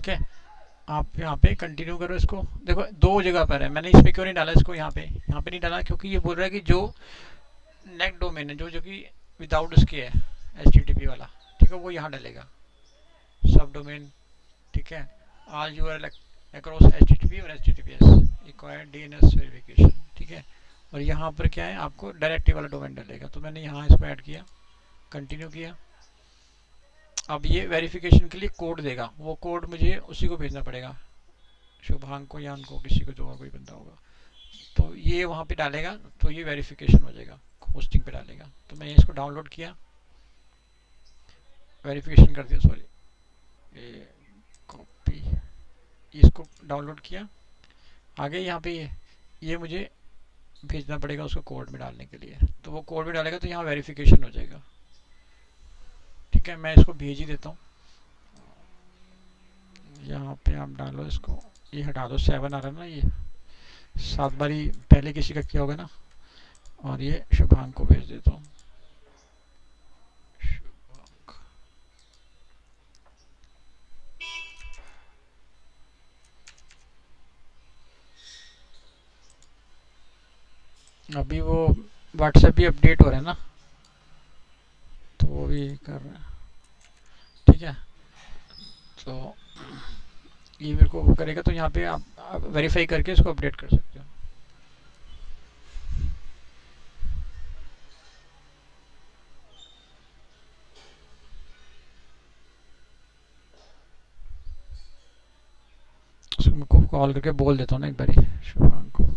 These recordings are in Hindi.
ठीक है, आप यहाँ पे कंटिन्यू करो इसको। देखो दो जगह पर है, मैंने इस पे क्यों नहीं डाला इसको, यहाँ पे नहीं डाला क्योंकि ये बोल रहा है कि जो नेक्स्ट डोमेन है, जो जो कि विदाउट उसके है HTTP वाला, ठीक है, वो यहाँ डालेगा सब डोमेन। ठीक है, आज यू आर अक्रॉस HTTP और HTTPS रिक्वायर्ड DNS वेरिफिकेशन। ठीक है, और यहाँ पर क्या है, आपको डायरेक्टली वाला डोमेन डालेगा। तो मैंने यहाँ इसको ऐड किया, कंटिन्यू किया। अब ये वेरिफिकेशन के लिए कोड देगा, वो कोड मुझे उसी को भेजना पड़ेगा, शुभांग को या उनको, किसी को, जो और कोई बंदा होगा। तो ये वहाँ पे डालेगा, तो ये वेरिफिकेशन हो जाएगा, होस्टिंग पे डालेगा। तो मैं इसको डाउनलोड किया, वेरिफिकेशन कर दिया, सॉरी, ये कॉपी, इसको डाउनलोड किया। आगे यहाँ पे ये मुझे भेजना पड़ेगा उसको कोड में डालने के लिए। तो वो कोड में डालेगा तो यहाँ वेरिफिकेशन हो जाएगा। ठीक है, मैं इसको भेज ही देता हूँ। यहाँ पे आप डालो इसको, ये हटा दो, 7 आ रहा है ना, ये 7 बारी पहले किसी का किया होगा ना। और ये शुभांग को भेज देता हूँ। अभी वो व्हाट्सएप भी अपडेट हो रहा है ना, तो वो भी कर रहा है। ठीक है, तो ये मेरे को करेगा, तो यहाँ पे आप वेरीफाई करके इसको अपडेट कर सकते हो। उसको कॉल करके बोल देता हूँ ना एक बारी शुभांग को।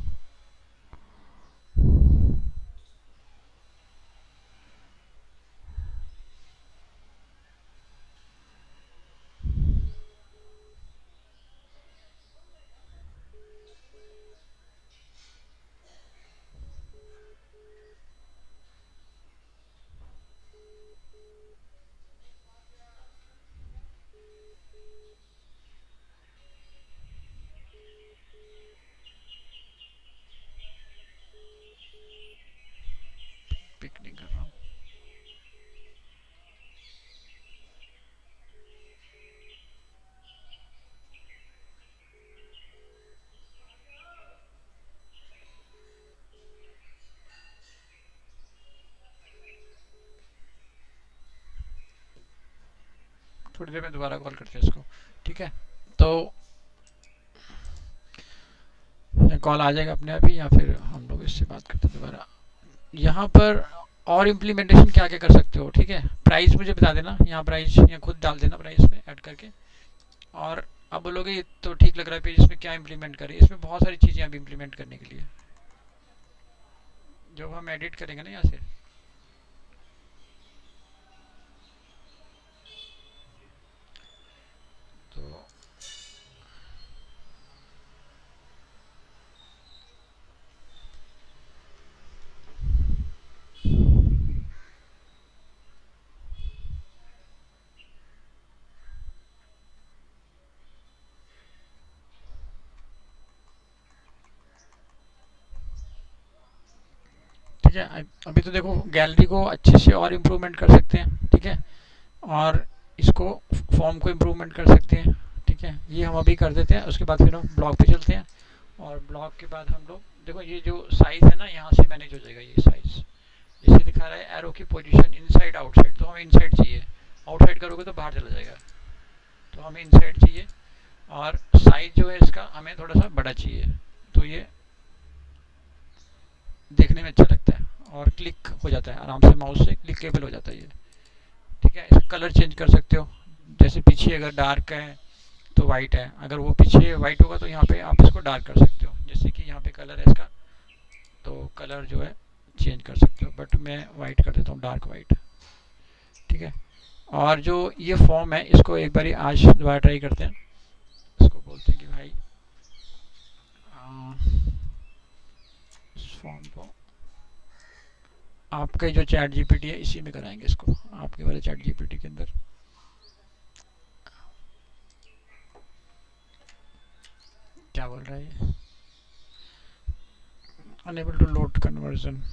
पिक नहीं कर रहा हूँ। थोड़ी देर में दोबारा कॉल करते हैं इसको। ठीक है, तो कॉल आ जाएगा अपने आप ही, या फिर हम लोग इससे बात करते हैं दोबारा। यहाँ पर और इम्प्लीमेंटेशन क्या क्या कर सकते हो। ठीक है, प्राइस मुझे बता देना, यहाँ प्राइस या खुद डाल देना प्राइस में ऐड करके। और अब बोलोगे ये तो ठीक लग रहा है पेज, इसमें क्या इम्प्लीमेंट करें। इसमें बहुत सारी चीज़ें अब इम्प्लीमेंट करने के लिए, जब हम एडिट करेंगे ना यहाँ से। तो ठीक है, अभी तो देखो गैलरी को अच्छे से और इम्प्रूवमेंट कर सकते हैं। ठीक है, और इसको फॉर्म को इम्प्रूवमेंट कर सकते हैं। ठीक है, ये हम अभी कर देते हैं, उसके बाद फिर हम ब्लॉग पे चलते हैं। और ब्लॉग के बाद हम लोग, देखो ये जो साइज़ है ना, यहाँ से मैनेज हो जाएगा ये साइज़। जैसे दिखा रहा है एरो की पोजीशन इनसाइड आउटसाइड, तो हमें इनसाइड चाहिए। आउटसाइड करोगे तो बाहर चला जाएगा, तो हमें इनसाइड चाहिए। और साइज जो है इसका हमें थोड़ा सा बड़ा चाहिए, तो ये देखने में अच्छा लगता है और क्लिक हो जाता है आराम से, माउस से क्लिकेबल हो जाता है ये। ठीक है, इसका कलर चेंज कर सकते हो। जैसे पीछे अगर डार्क है तो वाइट है, अगर वो पीछे वाइट होगा तो यहाँ पे आप इसको डार्क कर सकते हो। जैसे कि यहाँ पे कलर है इसका, तो कलर जो है चेंज कर सकते हो, बट मैं वाइट कर देता हूँ, डार्क वाइट। ठीक है, और जो ये फॉर्म है इसको एक बार आज दोबारा ट्राई करते हैं। इसको बोलते हैं कि भाई इस फॉर्म को आपका जो चैट जीपीटी है इसी में कराएंगे इसको, आपके वाले चैट जीपीटी के अंदर। क्या बोल रहा है ये, unable to load conversion.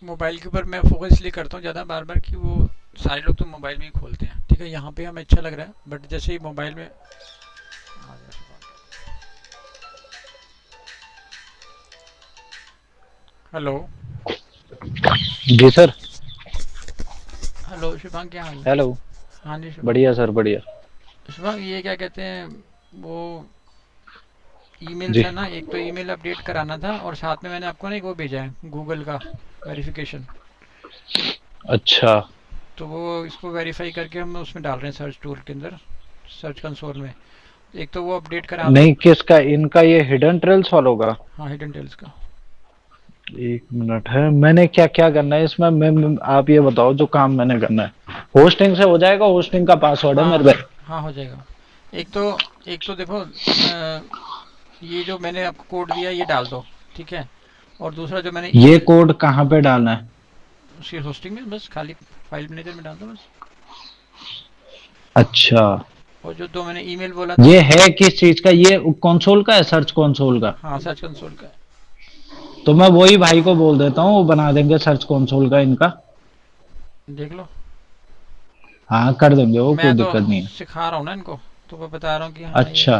Mobile के ऊपर मैं फोकस इसलिए करता हूँ ज़्यादा बार बार कि वो सारे लोग तो मोबाइल में ही खोलते हैं, ठीक है। यहाँ पे हमें अच्छा लग रहा है, बट जैसे ही मोबाइल में हेलो। जी सर। हेलो शिवांग, क्या हाल है? हेलो। हाँ जी शिवांग। बढ़िया सर बढ़िया। शिवांग, ये क्या कहते हैं, वो ईमेल जी। था ना, एक तो ईमेल अपडेट कराना था, और साथ में मैंने आपको ना एक वो भेजा है गूगल का वेरिफिकेशन। अच्छा। तो वो इसको वेरीफाई करके हम उसमें डाल रहे हैं सर्च टूल के अंदर, सर्च कंसोल में। एक तो वो अपडेट करा दो। नहीं, किसका? इनका ये हिडन ट्रेल्स वालों का? हाँ, हिडन टेल्स का। एक मिनट है, मैंने क्या क्या करना है इसमें? आप ये बताओ जो काम मैंने करना है। होस्टिंग से हो जाएगा? होस्टिंग का पासवर्ड है हाँ मेरे पे। हाँ, हो जाएगा। एक तो देखो, ये जो मैंने आपको कोड दिया ये डाल दो, ठीक है। और दूसरा जो मैंने ये ईमेल, कोड कहाँ पे डालना है? उसकी होस्टिंग में बस खाली फाइल मैनेजर में डाल दो बस। अच्छा। और जो दो मैंने ईमेल बोला था, ये है किस चीज का? ये कंसोल का है, सर्च कंसोल का? हाँ सर्च कंसोल का है। तो मैं वही भाई को बोल देता हूँ, वो बना देंगे सर्च कंसोल का इनका। देख लो। हाँ कर देंगे, वो कोई मैं तो दिक्कत नहीं है। सिखा रहा हूँ ना इनको, तो मैं बता रहा हूँ कि हाँ ये अच्छा।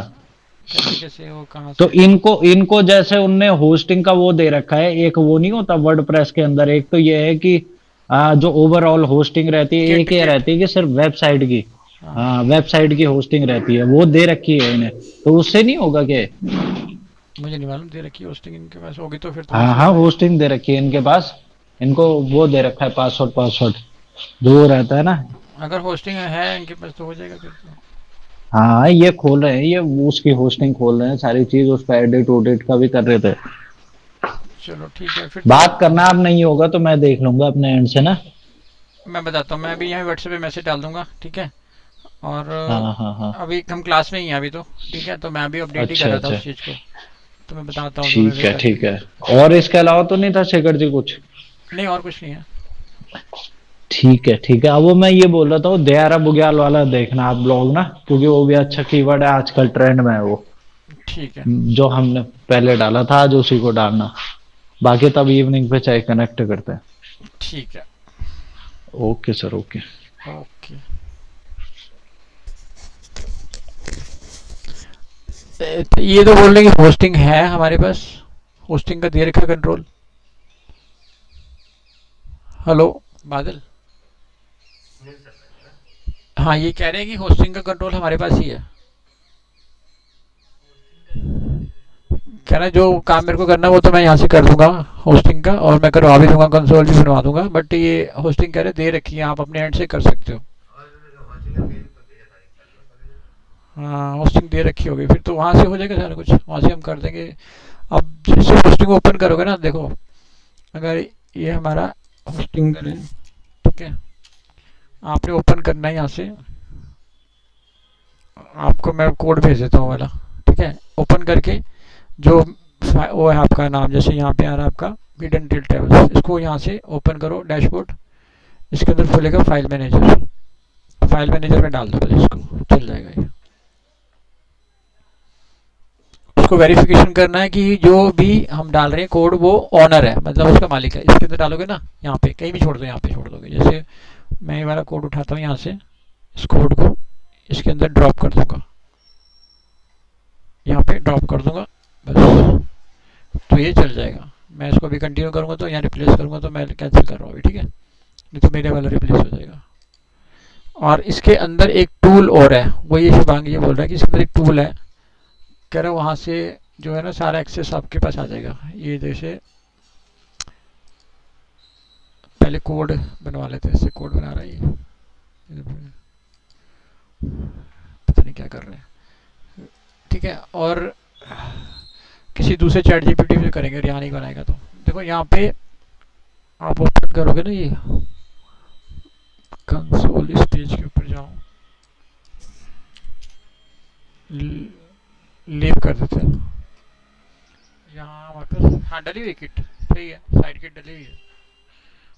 कैसे कैसे वो कहाँ तो से। इनको इनको जैसे उनने होस्टिंग का वो दे रखा है, एक वो नहीं होता वर्डप्रेस के अंदर, एक तो ये है कि जो ओवरऑल होस्टिंग रहती है, किट एक ये किट। रहती है कि सिर्फ वेबसाइट की। हाँ, हाँ, वेबसाइट की होस्टिंग रहती है, वो दे रखी है इन्हें। तो उससे नहीं होगा क्या? मुझे नहीं मालूम दे रखी है होस्टिंग इनके पास होगी तो फिर तो हाँ वैसे हो हाँ, जाएगा। होस्टिंग दे रखी है इनके पास। इनको वो दे रखा है, पासवर्ड पासवर्ड जो वो रहता है ना। अगर होस्टिंग है इनके पास तो हो जाएगा फिर तो। हाँ, ये खोल रहे हैं, ये उसकी होस्टिंग खोल रहे हैं, सारी चीज उस पर एडिट उडिट का भी कर रहे थे। चलो ठीक है फिर तो। बात करना अब नहीं होगा तो मैं देख लूंगा अपने एंड से ना। मैं बताता हूँ, मैं अभी यहाँ व्हाट्सएप पे मैसेज डाल दूंगा, ठीक है। और हाँ हाँ हाँ। अभी हम क्लास में ही हैं अभी तो, ठीक है। तो मैं अभी अपडेट ही कर अच्छा रहा था अच्छा। उस चीज़ को। तो मैं बताता हूँ तुम्हें ठीक फिर है करके। ठीक है। और इसके अलावा तो नहीं था शेखर जी कुछ? नहीं, और कुछ नहीं है। ठीक है ठीक है। अब वो मैं ये बोल रहा था, वो दयारा बुग्याल वाला देखना आप ब्लॉग ना, क्योंकि वो भी अच्छा कीवर्ड है, आजकल ट्रेंड में है वो। ठीक है। जो हमने पहले डाला था, आज उसी को डालना। बाकी तब इवनिंग पे चाहे कनेक्ट करते हैं। ठीक है। Okay sir, okay. ओके। ये तो बोल रहे कि होस्टिंग है हमारे पास, होस्टिंग का दे रखा कंट्रोल। हेलो बादल। हाँ, ये कह रहे हैं कि होस्टिंग का कंट्रोल हमारे पास ही है। कह रहे हैं जो काम मेरे को करना है वो तो मैं यहाँ से कर दूंगा होस्टिंग का, और मैं करवा भी दूंगा, कंसोल भी बनवा दूंगा, बट ये होस्टिंग कह रहे दे रखी है, आप अपने एंड से कर सकते हो। हाँ, होस्टिंग दे रखी होगी फिर तो वहाँ से हो जाएगा सारा कुछ, वहाँ से हम कर देंगे। अब जैसे होस्टिंग ओपन करोगे ना, देखो, अगर ये हमारा होस्टिंग है, ठीक है, आपने ओपन करना है यहाँ से। आपको मैं कोड भेज देता हूँ वाला, ठीक है। ओपन करके जो वो है आपका नाम, जैसे यहाँ पे आ रहा है आपका हिडन टेल ट्रेवल्स, इसको यहाँ से ओपन करो डैशबोर्ड। इसके अंदर खुलेगा फाइल मैनेजर, फाइल मैनेजर में डाल दो बस इसको, चल जाएगा ये। उसको वेरिफिकेशन करना है कि जो भी हम डाल रहे हैं कोड वो ऑनर है, मतलब उसका मालिक है। इसके अंदर डालोगे ना, यहाँ पे कहीं भी छोड़ दो, यहाँ पे छोड़ दोगे, जैसे मैं ये वाला कोड उठाता हूँ यहाँ से, इस कोड को इसके अंदर ड्रॉप कर दूंगा, यहाँ पे ड्रॉप कर दूंगा बस, तो ये चल जाएगा। मैं इसको अभी कंटिन्यू करूँगा तो यहाँ रिप्लेस करूँगा तो मैं कैंसिल कर रहा हूँ अभी, ठीक है। नहीं तो मेरे वाला रिप्लेस हो जाएगा। और इसके अंदर एक टूल और है, वो ये शुभांग ये बोल रहा है कि इसके अंदर एक टूल है, कह रहा है वहाँ से जो है ना सारा एक्सेस आपके पास आ जाएगा। ये जैसे पहले कोड बनवा लेते हैं, इससे कोड बना रहा है ये, पता नहीं क्या कर रहे हैं, ठीक है। और किसी दूसरे चैट जीपीटी से करेंगे, यहाँ नहीं बनाएगा तो। देखो यहाँ पे आप ओपन करोगे ना, ये कंसोल, इस पेज के ऊपर जाओ, लीव कर देते हैं यहाँ वापस। हाँ, डली हुई किट सही है, साइड किट डली हुई है।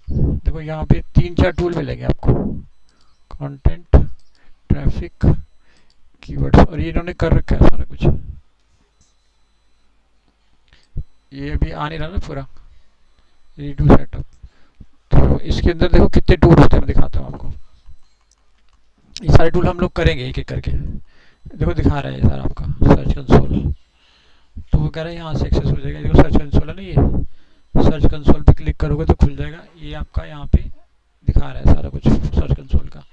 देखो यहाँ पे तीन चार टूल मिलेंगे आपको, कंटेंट, ट्रैफिक, कीवर्ड्स, और ये इन्होंने कर रखा है सारा कुछ। ये अभी आ नहीं रहा ना पूरा, रीडू सेटअप, इसके अंदर देखो कितने टूल होते हैं, मैं दिखाता हूँ आपको। ये सारे टूल हम लोग करेंगे एक एक करके। देखो दिखा रहा है ये सारा आपका सर्च कंसोल। तो वो कह रहा है यहाँ से एक्सेस हो जाएगा। देखो सर्च कंसोल है ना, ये सर्च कंसोल पे क्लिक करोगे तो खुल जाएगा। ये आपका यहाँ पे दिखा रहा है सारा कुछ सर्च कंसोल का।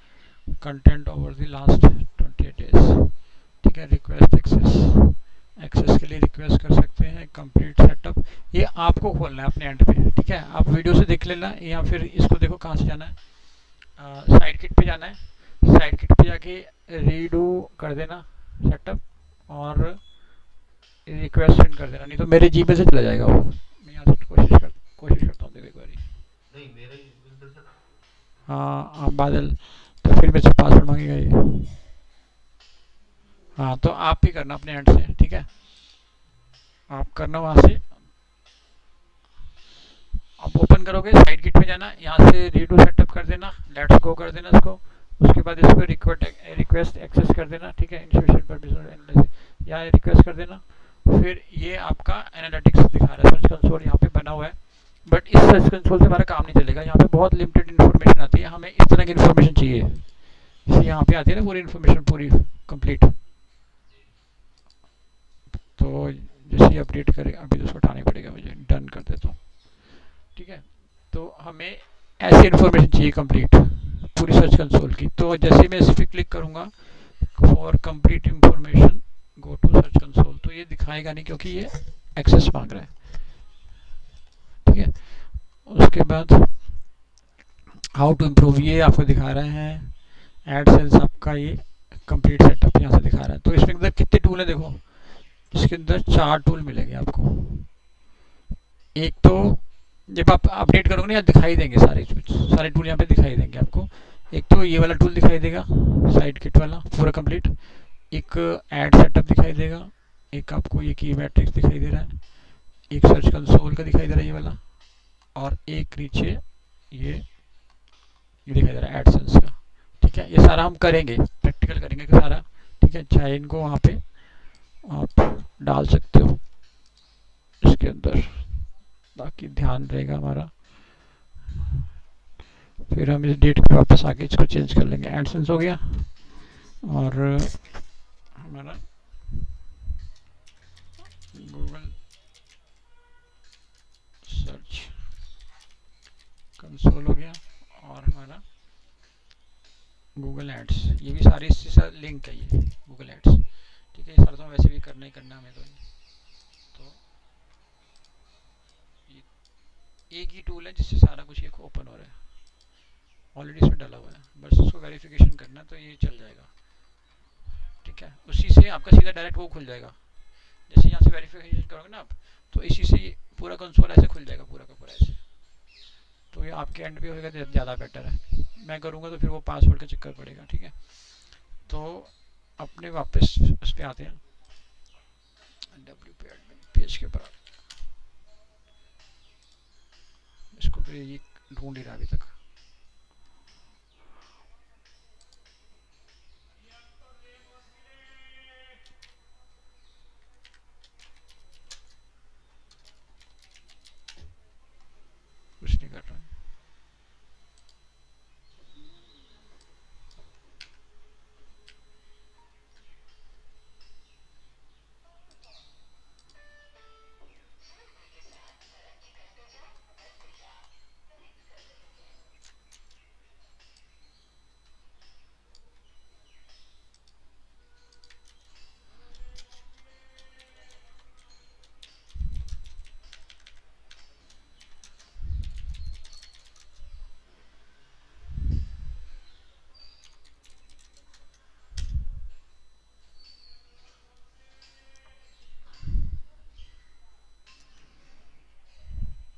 Content over the last 28 days, ठीक है। रिक्वेस्ट एक्सेस, एक्सेस के लिए रिक्वेस्ट कर सकते हैं। कंप्लीट सेटअप, ये आपको खोलना है अपने एंड पे, ठीक है। आप वीडियो से देख लेना, या फिर इसको देखो कहाँ से जाना है, साइड किट पे जाना है। साइड किट पे जाके रीडू कर देना सेटअप, और रिक्वेस्ट सेंड कर देना, नहीं तो मेरे जीमेल से चला जाएगा वो। मैं यहाँ से कोशिश करता हूँ, देखो एक बारी। हाँ हाँ बादल, तो फिर मेरे से पासवर्ड मांगेगा ये। हाँ तो आप भी करना अपने एंड से, ठीक है। आप करना वहाँ से। आप ओपन करोगे, साइड किट में जाना, यहाँ से रीडू सेटअप कर देना, लेट्स गो कर देना इसको। उसके बाद इसको रिक्वेस्ट एक्सेस कर देना, ठीक है। इंस्टीट्यूशन परमिशन या रिक्वेस्ट कर देना। फिर ये आपका एनालिटिक्स दिखा रहा है, सर्च कंसोल यहाँ पे बना हुआ है। बट इस सर्च कंसोल से हमारा काम नहीं चलेगा, यहाँ पे बहुत लिमिटेड इन्फॉर्मेशन आती है। हमें इस तरह की इन्फॉर्मेशन चाहिए, जैसे यहाँ पे आती है ना पूरी इन्फॉर्मेशन, पूरी कंप्लीट। तो जैसे अपडेट करें, अभी तो उसको हटाना पड़ेगा मुझे, डन कर देता हूँ, ठीक है। तो हमें ऐसी इन्फॉर्मेशन चाहिए कंप्लीट पूरी सर्च कंसोल की। तो जैसे मैं इस पर क्लिक करूँगा, for complete information go to search console, तो ये दिखाएगा नहीं क्योंकि ये एक्सेस मांग रहा है, ठीक है। उसके बाद हाउ टू इम्प्रूव, ये आपको दिखा रहे हैं। एडसेंस आपका ये कंप्लीट सेटअप यहाँ से दिखा रहा है। तो इसमें अंदर कितने टूल है देखो, इसके अंदर 4 टूल मिलेंगे आपको। एक तो जब आप अपडेट करोगे ना, यहाँ दिखाई देंगे सारे सारे टूल, यहाँ पे दिखाई देंगे आपको। एक तो ये वाला टूल दिखाई देगा, साइड किट वाला पूरा कंप्लीट। एक ऐड सेटअप दिखाई देगा। एक आपको ये की मैट्रिक्स दिखाई दे रहा है। एक सर्च कंसोल का दिखाई दे रहा है ये वाला। और एक नीचे ये दिखाई दे रहा है एडसेंस का, ठीक है। ये सारा हम करेंगे, प्रैक्टिकल करेंगे सारा, ठीक है। चाहे इनको वहाँ पे आप डाल सकते हो इसके अंदर, बाकी ध्यान रहेगा हमारा। फिर हम इस डेट पे वापस आके इसको चेंज कर लेंगे। एडसेंस हो गया, और हमारा गूगल सर्च कंसोल हो गया, और हमारा गूगल एड्स, ये भी सारे इससे साथ लिंक है, ये गूगल एड्स, ठीक है। ये सारा तो वैसे भी करना ही करना हमें। तो ये एक ही टूल है जिससे सारा कुछ ये ओपन हो रहा है, ऑलरेडी इसमें डाला हुआ है, बस इसको वेरिफिकेशन करना तो ये चल जाएगा, ठीक है। उसी से आपका सीधा डायरेक्ट वो खुल जाएगा। जैसे यहाँ से वेरिफिकेशन करोगे ना आप, तो इसी से पूरा कंसोल ऐसे खुल जाएगा, पूरा का पूरा ऐसे। तो ये आपके एंड पे होगा तो ज़्यादा बेटर है। मैं करूँगा तो फिर वो पासवर्ड का चक्कर पड़ेगा, ठीक है। तो अपने वापस उस पर आते हैं, डब्ल्यू पेज के ऊपर। इसको फिर ये ढूंढ ही रहा अभी तक। कुछ नहीं कर रहा है।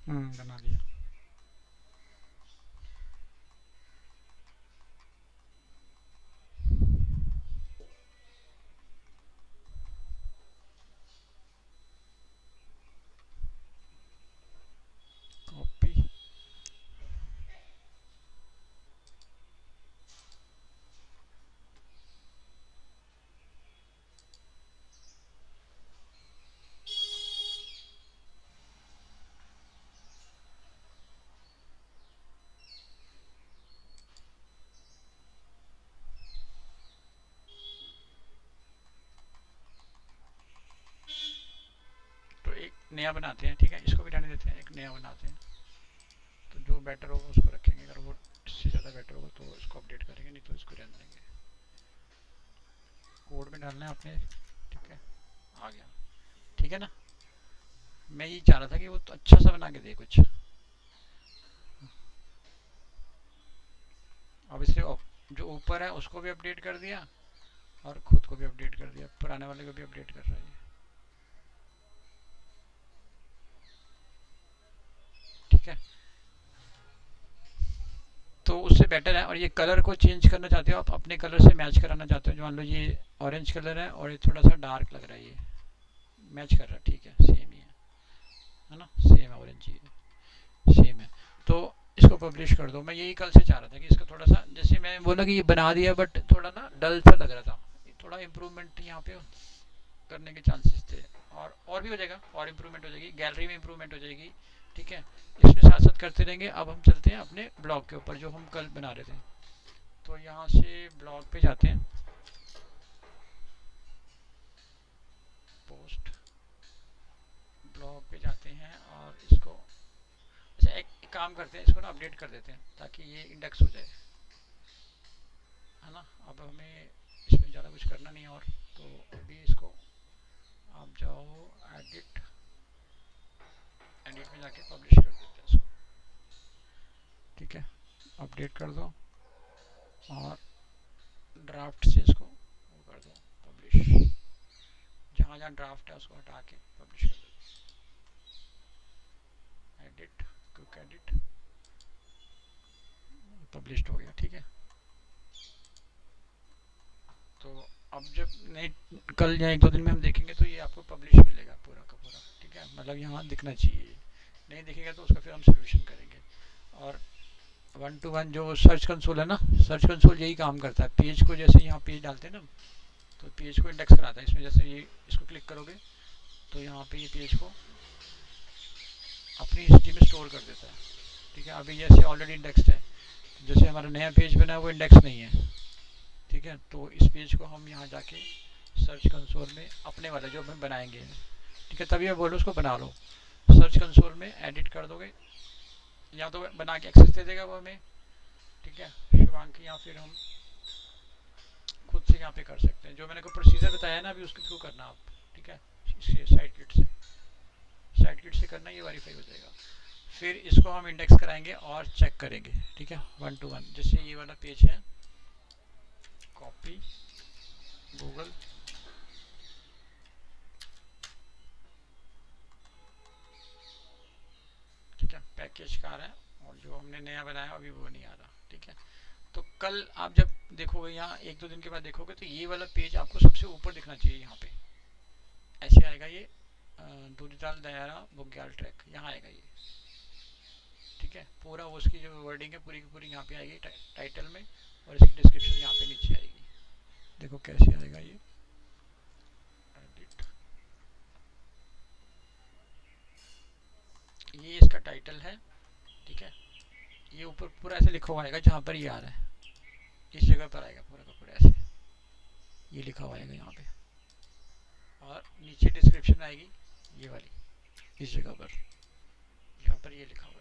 बना दिया। कॉपी, नया बनाते हैं, ठीक है, इसको भी रहने देते हैं, एक नया बनाते हैं। तो जो बेटर होगा उसको रखेंगे, अगर वो इससे ज़्यादा बेटर होगा तो इसको अपडेट करेंगे, नहीं तो इसको रहने देंगे। कोड में डालना है आपने, ठीक है, आ गया, ठीक है ना। मैं ये चाह रहा था कि वो तो अच्छा सा बना के दे कुछ। अब इसलिए जो ऊपर है उसको भी अपडेट कर दिया और खुद को भी अपडेट कर दिया, पुराने वाले को भी अपडेट कर रहा है, ठीक है। तो उससे बेटर है। और ये कलर को चेंज करना चाहते हो आप, अपने कलर से मैच कराना चाहते हो, जो मान लो ये ऑरेंज कलर है और ये थोड़ा सा डार्क लग रहा है, ये मैच कर रहा है, ठीक है, सेम ही है ना, सेम है, ऑरेंज ही है, सेम है। तो इसको पब्लिश कर दो। मैं यही कल से चाह रहा था कि इसका थोड़ा सा, जैसे मैं बोला कि ये बना दिया बट थोड़ा ना डल सा लग रहा था, थोड़ा इम्प्रूवमेंट यहाँ पे करने के चांसेस थे। और भी हो जाएगा, और इम्प्रूवमेंट हो जाएगी, गैलरी में इम्प्रूवमेंट हो जाएगी, ठीक है। इसमें साथ साथ करते रहेंगे। अब हम चलते हैं अपने ब्लॉग के ऊपर जो हम कल बना रहे थे। तो यहाँ से ब्लॉग पे जाते हैं, पोस्ट ब्लॉग पे जाते हैं और इसको, अच्छा एक काम करते हैं, इसको ना अपडेट कर देते हैं ताकि ये इंडेक्स हो जाए, है ना। अब हमें इसमें ज़्यादा कुछ करना नहीं है और, तो अभी इसको आप जाओ एडिट, एडिट में जाके पब्लिश कर देते हैं इसको, ठीक है, अपडेट कर दो और ड्राफ्ट से इसको वो कर दो पब्लिश, जहाँ जहाँ ड्राफ्ट है उसको हटा के पब्लिश कर दो, एडिट, क्विक एडिट, पब्लिश्ड हो गया, ठीक है। तो अब जब नहीं, कल या एक दो दिन में हम देखेंगे तो ये आपको पब्लिश मिलेगा पूरा का पूरा, ठीक है, मतलब यहाँ दिखना चाहिए, नहीं दिखेगा तो उसका फिर हम सोल्यूशन करेंगे। और 1 to 1 जो सर्च कंसोल है ना, सर्च कंसोल यही काम करता है, पेज को जैसे यहाँ पेज डालते हैं ना, तो पेज को इंडेक्स कराता है। इसमें जैसे ये इसको क्लिक करोगे तो यहाँ पे ये पेज को अपनी हिस्ट्री में स्टोर कर देता है, ठीक है। अभी जैसे ऑलरेडी इंडेक्स्ड है, जैसे हमारा नया पेज बना है वो इंडेक्स नहीं है, ठीक है। तो इस पेज को हम यहाँ जाके सर्च कंसोल में अपने वाला जो हम बनाएंगे, ठीक है, तभी मैं बोल रहा हूँ उसको बना लो। सर्च कंसोल में एडिट कर दोगे, या तो बना के एक्सेस दे देगा वो हमें, ठीक है, शिवांकी, या फिर हम खुद से यहाँ पे कर सकते हैं। जो मैंने को प्रोसीजर बताया ना अभी उसके थ्रू करना आप, ठीक है, इससे साइड किट से, साइड किट से करना, ये वेरीफाई हो जाएगा। फिर इसको हम इंडेक्स कराएंगे और चेक करेंगे, ठीक है, 1 to 1। जैसे ये वाला पेज है, कॉपी गूगल, ठीक है, पैकेज कार है और जो हमने नया बनाया अभी वो नहीं आ रहा, ठीक है। तो कल आप जब देखोगे यहाँ एक दो दिन के बाद देखोगे तो ये वाला पेज आपको सबसे ऊपर दिखना चाहिए, यहाँ पे ऐसे आएगा ये, दूरीताल दायरा बुग्याल ट्रैक, यहाँ आएगा ये, ठीक है। पूरा वो उसकी जो वर्डिंग है पूरी की पूरी यहाँ पे आएगी टाइटल में, और इसकी डिस्क्रिप्शन यहाँ पे नीचे आएगी। देखो कैसे आएगा ये, एडिट, ये इसका टाइटल है, ठीक है। ये ऊपर पूरा ऐसे लिखा हुआ आएगा, जहाँ पर ये आ रहा है इस जगह पर आएगा पूरा का पूरा ऐसे, ये लिखा हुआ आएगा यहाँ पे, और नीचे डिस्क्रिप्शन आएगी ये वाली इस जगह पर, यहाँ पर ये लिखा हुआ है।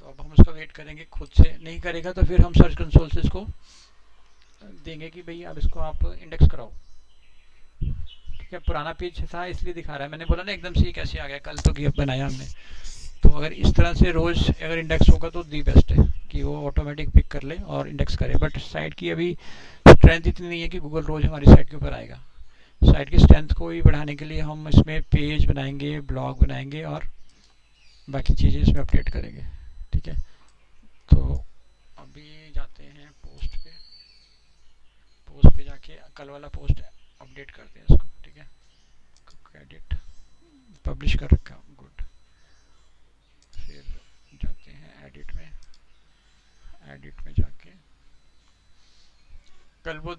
तो अब हम उसका वेट करेंगे, खुद से नहीं करेगा तो फिर हम सर्च कंसोल से इसको देंगे कि भाई अब इसको आप इंडेक्स कराओ, ठीक है। पुराना पेज था इसलिए दिखा रहा है, मैंने बोला ना एकदम से ये कैसे आ गया, कल तो गिव बनाया हमने। तो अगर इस तरह से रोज़ अगर इंडेक्स होगा तो दी बेस्ट है कि वो ऑटोमेटिक पिक कर ले और इंडेक्स करे। बट साइट की अभी स्ट्रेंथ इतनी नहीं है कि गूगल रोज़ हमारी साइट के ऊपर आएगा। साइट की स्ट्रेंथ को ही बढ़ाने के लिए हम इसमें पेज बनाएंगे, ब्लॉग बनाएंगे और बाकी चीज़ें इसमें अपडेट करेंगे, ठीक है। तो अभी जाते हैं पोस्ट पे, पोस्ट पे जाके कल वाला पोस्ट अपडेट करते हैं इसको, ठीक है। एडिट, पब्लिश कर रखा, गुड। फिर जाते हैं एडिट में, एडिट में जाके कल वो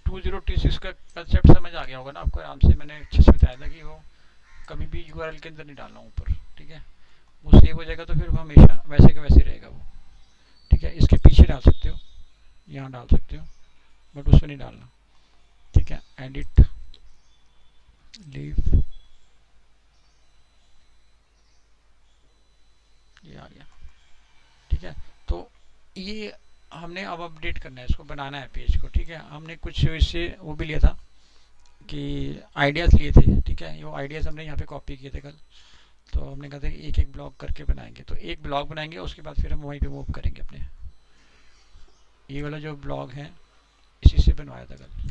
2026 का कंसेप्ट समझ आ गया होगा ना आपको आराम से, मैंने अच्छे से बताया था कि वो कभी भी यूआरएल के अंदर नहीं डालना ऊपर, ठीक है। वो सेव हो जाएगा तो फिर वो हमेशा वैसे का वैसे रहेगा वो, ठीक है। इसके पीछे डाल सकते हो, यहाँ डाल सकते हो, बट उसमें नहीं डालना, ठीक है। एडिट, लीव, ये आ गया। ठीक है, तो ये हमने अब अपडेट करना है, इसको बनाना है पेज को। ठीक है, हमने कुछ इससे वो भी लिया था कि आइडियाज़ लिए थे। ठीक है, वो आइडियाज़ हमने यहाँ पे कॉपी किए थे कल। तो हमने कहा था कि एक एक ब्लॉग करके बनाएंगे, तो एक ब्लॉग बनाएंगे, उसके बाद फिर हम वहीं पे मूव करेंगे अपने। ये वाला जो ब्लॉग है इसी से बनवाया था कल।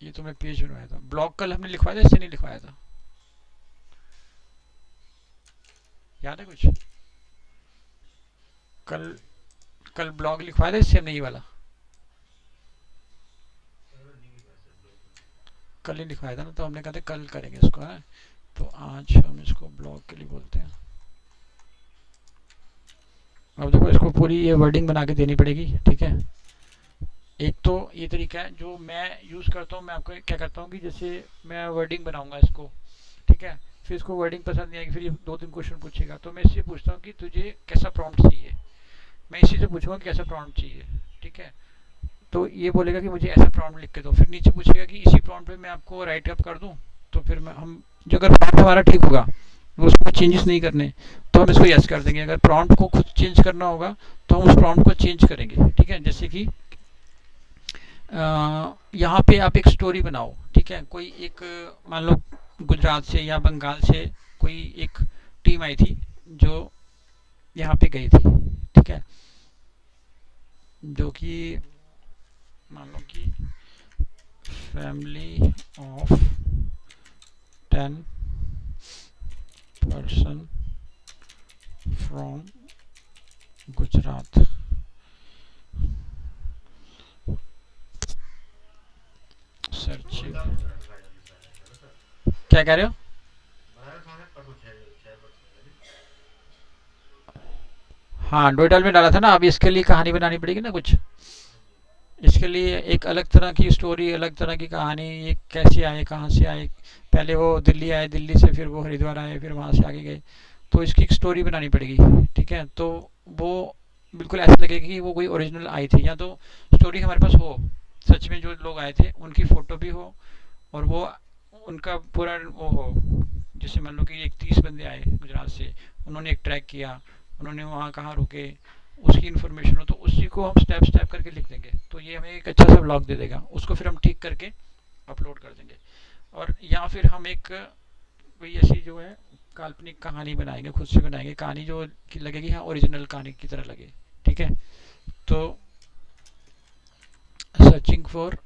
ये तो मैं पेज बनवाया था, ब्लॉग कल हमने लिखवाया था, इससे नहीं लिखवाया था, याद है कुछ? कल कल ब्लॉग लिखवाया था इससे हमने, ये वाला कल ही लिखवाया था ना, तो हमने कहा था कल करेंगे इसको, है। तो आज हम इसको ब्लॉग के लिए बोलते हैं। अब देखो, इसको पूरी ये वर्डिंग बना के देनी पड़ेगी। ठीक है, एक तो ये तरीका है जो मैं यूज़ करता हूँ। मैं आपको क्या करता हूँ कि जैसे मैं वर्डिंग बनाऊंगा इसको, ठीक है, फिर इसको वर्डिंग पसंद नहीं आएगी, फिर ये दो तीन क्वेश्चन पूछेगा, तो मैं इससे पूछता हूँ कि तुझे कैसा प्रॉम्प्ट चाहिए। मैं इसी से पूछूंगा कि कैसा प्रॉम्प्ट चाहिए। ठीक है, तो ये बोलेगा कि मुझे ऐसा प्रॉम्प्ट लिख के दो, फिर नीचे पूछेगा कि इसी प्रॉम्प्ट पे मैं आपको राइट अप कर दूं। तो फिर हम जो, अगर प्रॉम्प्ट हमारा ठीक होगा, वो उसमें चेंजेस नहीं करने, तो हम इसको यस कर देंगे। अगर प्रॉम्प्ट को खुद चेंज करना होगा तो हम उस प्रॉम्प्ट को चेंज करेंगे। ठीक है, जैसे कि यहाँ पे आप एक स्टोरी बनाओ। ठीक है, कोई एक मान लो गुजरात से या बंगाल से कोई एक टीम आई थी जो यहाँ पे गई थी। ठीक है, जो कि मान लो कि family of 10 person from Gujarat. Search, क्या कह रहे हो? हाँ, डोडाल में डाला था ना। अब इसके लिए कहानी बनानी पड़ेगी ना कुछ। इसके लिए एक अलग तरह की स्टोरी, अलग तरह की कहानी, ये कैसे आए, कहाँ से आए, पहले वो दिल्ली आए, दिल्ली से फिर वो हरिद्वार आए, फिर वहाँ से आगे गए, तो इसकी एक स्टोरी बनानी पड़ेगी। ठीक है, तो वो बिल्कुल ऐसा लगेगा कि वो कोई ओरिजिनल आई थी, या तो स्टोरी हमारे पास हो, सच में जो लोग आए थे उनकी फ़ोटो भी हो, और वो उनका पूरा वो हो। जैसे मान लो कि एक 30 बंदे आए गुजरात से, उन्होंने एक ट्रैक किया, उन्होंने वहाँ कहाँ रुके, उसकी इन्फॉर्मेशन हो, तो उसी को हम स्टेप स्टेप करके लिख देंगे, तो ये हमें एक अच्छा सा ब्लॉग दे देगा। उसको फिर हम ठीक करके अपलोड कर देंगे। और या फिर हम एक कोई ऐसी जो है काल्पनिक कहानी बनाएंगे, खुद से बनाएंगे कहानी जो कि लगेगी हाँ ओरिजिनल कहानी की तरह लगे। ठीक है, तो सर्चिंग फॉर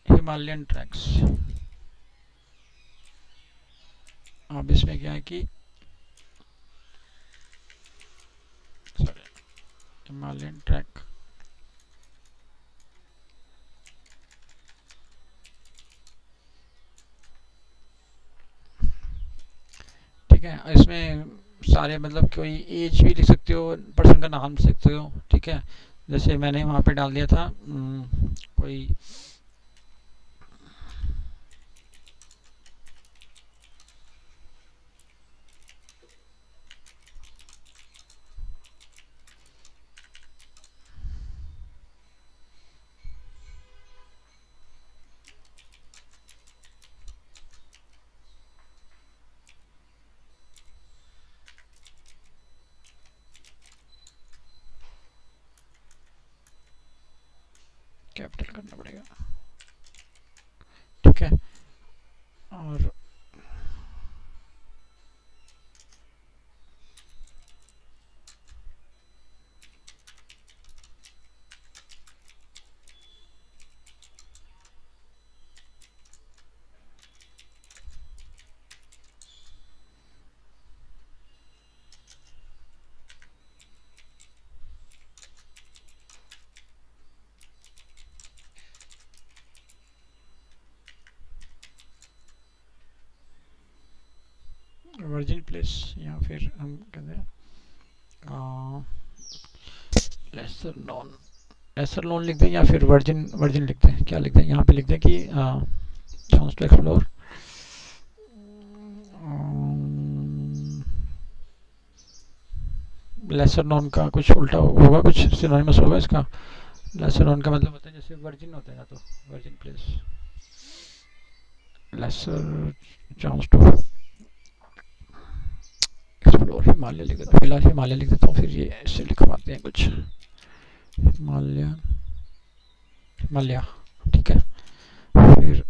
हिमालयन ट्रैक्स। अब इसमें क्या है कि सॉरी, हिमालयन ट्रैक। ठीक है, इसमें सारे मतलब कोई एज भी लिख सकते हो, पर्सन का नाम लिख सकते हो। ठीक है, जैसे मैंने वहाँ पे डाल दिया था कोई कैपिटल करना पड़ेगा। ठीक है, और वर्जिन प्लेस, या फिर हम कहते हैं लेसर नॉन लेसर लोन लिख दें या फिर वर्जिन वर्जिन लिख दें, क्या लिख दें? यहाँ पे लिख दें कि chance to explore lesser known का कुछ उल्टा होगा, कुछ सिनोनिमस होगा इसका। लेसर नोन का मतलब होता है जैसे वर्जिन होता है ना, तो virgin place, lesser chance to explore Himalaya लिख देता हूँ, फिलहाल हिमालय लिख देता हूँ, फिर ये इससे लिखवाते हैं कुछ हिमालय, हिमालय, ठीक है। फिर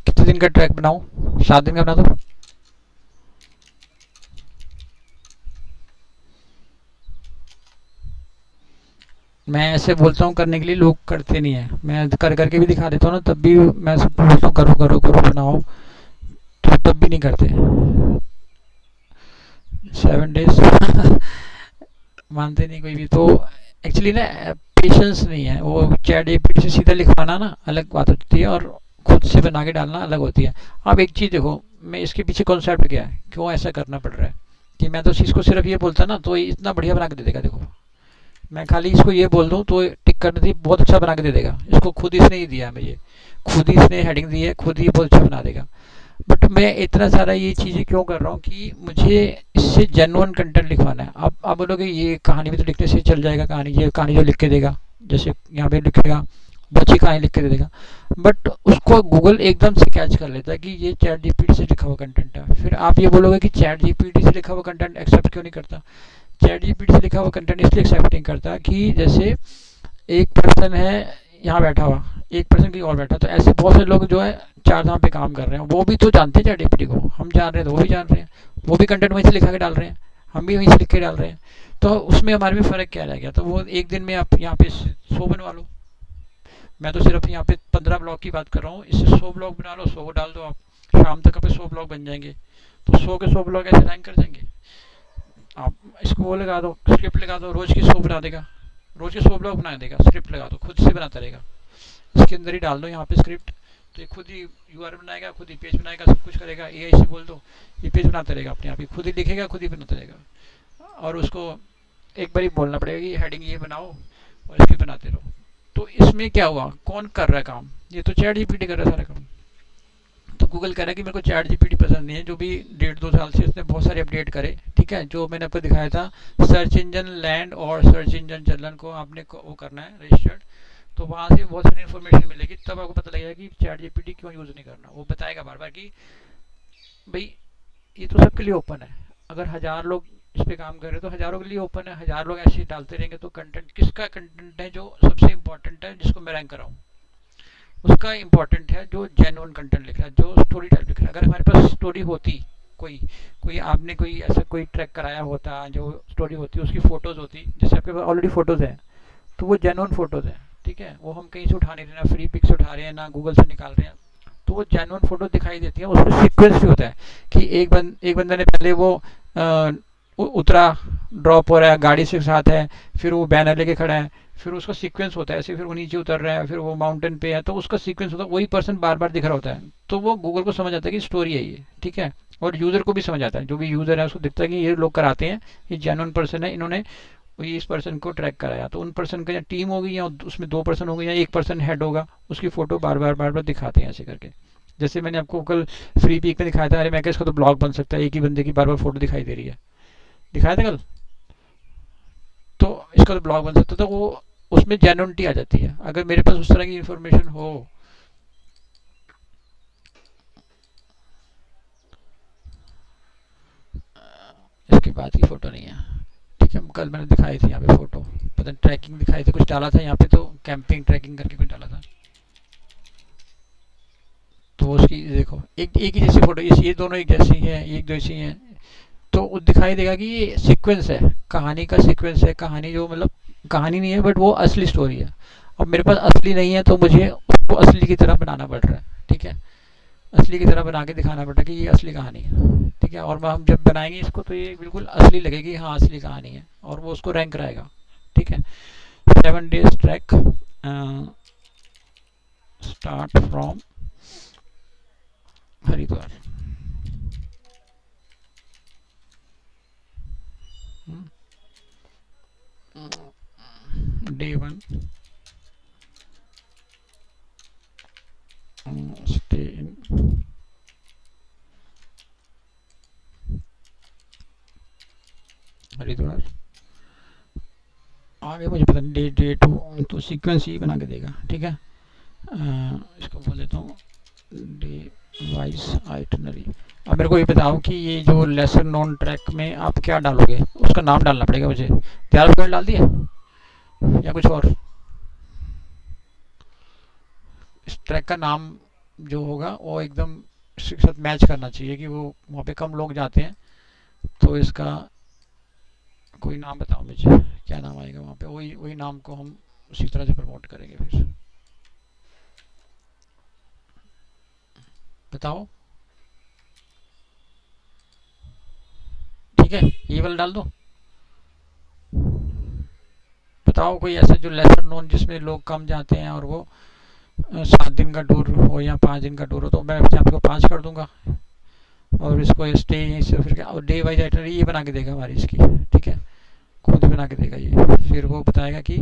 कितने दिन का ट्रैक बनाऊँ? 7 दिन का बना दो। मैं ऐसे बोलता हूँ करने के लिए, लोग करते नहीं है। मैं कर करके भी दिखा देता हूँ ना, तब भी मैं सबको बोलता हूँ करो करो करो बनाओ, तो तब भी नहीं करते। 7 डेज मानते नहीं कोई भी। तो एक्चुअली ना पेशेंस नहीं है, वो चैट जीपीटी से सीधा लिखवाना ना अलग बात होती है, और खुद से बना के डालना अलग होती है। अब एक चीज़ देखो, मैं इसके पीछे कॉन्सेप्ट क्या है, क्यों ऐसा करना पड़ रहा है, कि मैं तो चीज़ को सिर्फ ये बोलता ना तो ये इतना बढ़िया बना के दे देगा। देखो मैं खाली इसको ये बोल दूँ तो टिक कर दी, बहुत अच्छा बना के दे देगा। इसको खुद इसने ही दिया है मुझे, खुद ही इसने हेडिंग दी है, खुद ही बहुत अच्छा बना देगा। बट मैं इतना सारा ये चीज़ें क्यों कर रहा हूँ कि मुझे इससे जेन्युइन कंटेंट लिखवाना है। आप बोलोगे ये कहानी भी तो लिखने से चल जाएगा, कहानी ये कहानी जो लिख के देगा, जैसे यहाँ पे लिखेगा बहुत अच्छी कहानी लिख के दे देगा, बट उसको गूगल एकदम से कैच कर लेता है कि ये चैट जीपीटी से लिखा हुआ कंटेंट है। फिर आप ये बोलोगे कि चैट जीपीटी से लिखा हुआ कंटेंट एक्सेप्ट क्यों नहीं करता? चैट जीपीटी से लिखा हुआ कंटेंट इसलिए एक्सेप्ट नहीं करता कि जैसे एक पर्सन है यहाँ बैठा हुआ, एक पर्सन कहीं और बैठा, तो ऐसे बहुत से लोग जो है चार धाम पे काम कर रहे हैं, वो भी तो जानते हैं चैट जीपीटी को, हम जान रहे हैं तो वो भी जान रहे हैं, वो भी कंटेंट वहीं से लिखा के डाल रहे हैं, हम भी वहीं से लिख के डाल रहे हैं। तो उसमें हमारे में फ़र्क क्या रह गया? तो वो एक दिन में आप यहाँ पे 100 बनवा लो, मैं तो सिर्फ यहाँ पे 15 ब्लॉग की बात कर रहा हूँ, इससे 100 ब्लॉग बना लो, 100 डाल दो आप, शाम तक पे 100 ब्लॉग बन जाएंगे। तो 100 के 100 ब्लॉग ऐसे रैंक कर जाएंगे। आप इसको वो लगा दो, स्क्रिप्ट लगा दो, रोज की 100 बना देगा, रोज के 100 ब्लॉग बना देगा, स्क्रिप्ट लगा दो, खुद से बनाता रहेगा। इसके अंदर ही डाल दो यहाँ पे स्क्रिप्ट, तो ये खुद ही यूआरएल बनाएगा, खुद ही पेज बनाएगा, सब कुछ करेगा। एआई से बोल दो, ये पेज बनाता रहेगा अपने आप ही, खुद ही लिखेगा, खुद ही बनाता रहेगा। और उसको एक बार ही बोलना पड़ेगा कि हेडिंग ये बनाओ और इसके बनाते रहो। तो इसमें क्या हुआ, कौन कर रहा है काम? ये तो चैट जीपीटी कर रहा है सारा काम। तो गूगल कह रहा है कि मेरे को चैट जीपीटी पसंद नहीं है, जो भी 1.5-2 साल से इसने बहुत सारे अपडेट करे, ठीक है, जो मैंने आपको दिखाया था सर्च इंजन लैंड और सर्च इंजन जनरल को आपने वो करना है रजिस्टर्ड, तो वहाँ से बहुत सारी इन्फॉर्मेशन मिलेगी, तब आपको पता लगेगा कि चैट जीपीटी क्यों यूज़ नहीं करना। वो बताएगा बार बार कि भाई ये तो सबके लिए ओपन है, अगर 1000 लोग इस पे काम कर रहे हैं तो हज़ारों के लिए ओपन है, 1000 लोग ऐसे ही डालते रहेंगे, तो कंटेंट किसका कंटेंट है जो सबसे इंपॉर्टेंट है, जिसको मैं रैंक कराऊँ? उसका इम्पोर्टेंट है जो जेन्युइन कंटेंट लिख रहा है, जो स्टोरी टाइप लिख रहा है। अगर हमारे पास स्टोरी होती, कोई कोई आपने कोई ऐसा कोई ट्रैक कराया होता जो स्टोरी होती, उसकी फ़ोटोज़ होती, जैसे आपके पास ऑलरेडी फ़ोटोज़ हैं, तो वो जेन्युइन फ़ोटोज़ हैं, ठीक है, वो हम कहीं से उठा नहीं रहे, ना फ्री पिक्स उठा रहे हैं, ना गूगल से निकाल रहे हैं, तो वो जेन्युइन फ़ोटो दिखाई देती है। उसमें सीक्वेंस भी होता है कि एक बंदे ने पहले वो उतरा, ड्रॉप हो रहा है, गाड़ी से साथ है, फिर वो बैनर लेके खड़ा है, फिर उसका सीक्वेंस होता है ऐसे, फिर वो नीचे उतर रहा है, फिर वो माउंटेन पे है, तो उसका सीक्वेंस होता है, वही पर्सन बार बार दिख रहा होता है, तो वो गूगल को समझ आता है कि स्टोरी है ये, ठीक है। और यूज़र को भी समझ आता है, जो भी यूज़र है उसको दिखता है कि ये लोग कराते हैं, ये जेन्युइन पर्सन है, इन्होंने ये इस पर्सन को ट्रैक कराया। तो उन पर्सन का या टीम होगी या उसमें 2 पर्सन होंगे या एक पर्सन हेड होगा, उसकी फ़ोटो बार बार दिखाते हैं ऐसे करके। जैसे मैंने आपको कल फ्री पीक में दिखाया था, अरे मैं क्या इसका तो ब्लॉग बन सकता है, एक ही बंदे की बार बार फोटो दिखाई दे रही है, दिखाया था कल, तो इसका तो ब्लॉग बन सकता था। वो उसमें जेन्युइनिटी आ जाती है अगर मेरे पास उस तरह की इंफॉर्मेशन हो। इसके बाद की फ़ोटो नहीं है, ठीक है, कल मैंने दिखाई थी यहाँ पे फ़ोटो, पता नहीं ट्रैकिंग दिखाई थी, कुछ डाला था यहाँ पे, तो कैंपिंग ट्रैकिंग करके कुछ डाला था, तो उसकी देखो एक ही जैसी फ़ोटो, ये दोनों एक जैसी हैं, एक जैसी हैं, तो वो दिखाई देगा कि ये सीक्वेंस है, कहानी का सीक्वेंस है, कहानी जो मतलब कहानी नहीं है बट वो असली स्टोरी है। अब मेरे पास असली नहीं है तो मुझे उसको असली की तरह बनाना पड़ रहा है, ठीक है, असली की तरह बना के दिखाना पड़ रहा है कि ये असली कहानी है, ठीक है। ठीक है। और हम जब बनाएंगे इसको तो ये बिल्कुल असली लगेगी, हाँ असली कहानी है, और वो उसको रैंक कराएगा। ठीक है। 7 days track start from Haridwar. Day 1 stay in Haridwar. आगे मुझे पता नहीं, डे 2 तो सीक्वेंस ही बना के देगा। ठीक है। इसको बोल देता हूँ डे वाइज आइटनरी। अब मेरे को ये बताओ कि ये जो लेसर नोन ट्रैक में आप क्या डालोगे, उसका नाम डालना पड़ेगा मुझे। तैयार वगैरह डाल दिया या कुछ और? इस ट्रैक का नाम जो होगा वो एकदम इसके साथ मैच करना चाहिए कि वो वहाँ पे कम लोग जाते हैं, तो इसका कोई नाम बताओ मुझे, क्या नाम आएगा वहाँ पे। वही वही नाम को हम उसी तरह से प्रमोट करेंगे। फिर बताओ। ठीक है, ये वाला डाल दो। बताओ कोई ऐसा जो लेसर नोन जिसमें लोग कम जाते हैं और वो 7 दिन का टूर हो या 5 दिन का टूर हो, तो मैं यहाँ पे 5 कर दूंगा। और इसको स्टे यहीं से फिर क्या, और डे वाइज आइटनरी ये बना के देगा हमारी इसकी। ठीक है, खुद बना के देगा ये। फिर वो बताएगा कि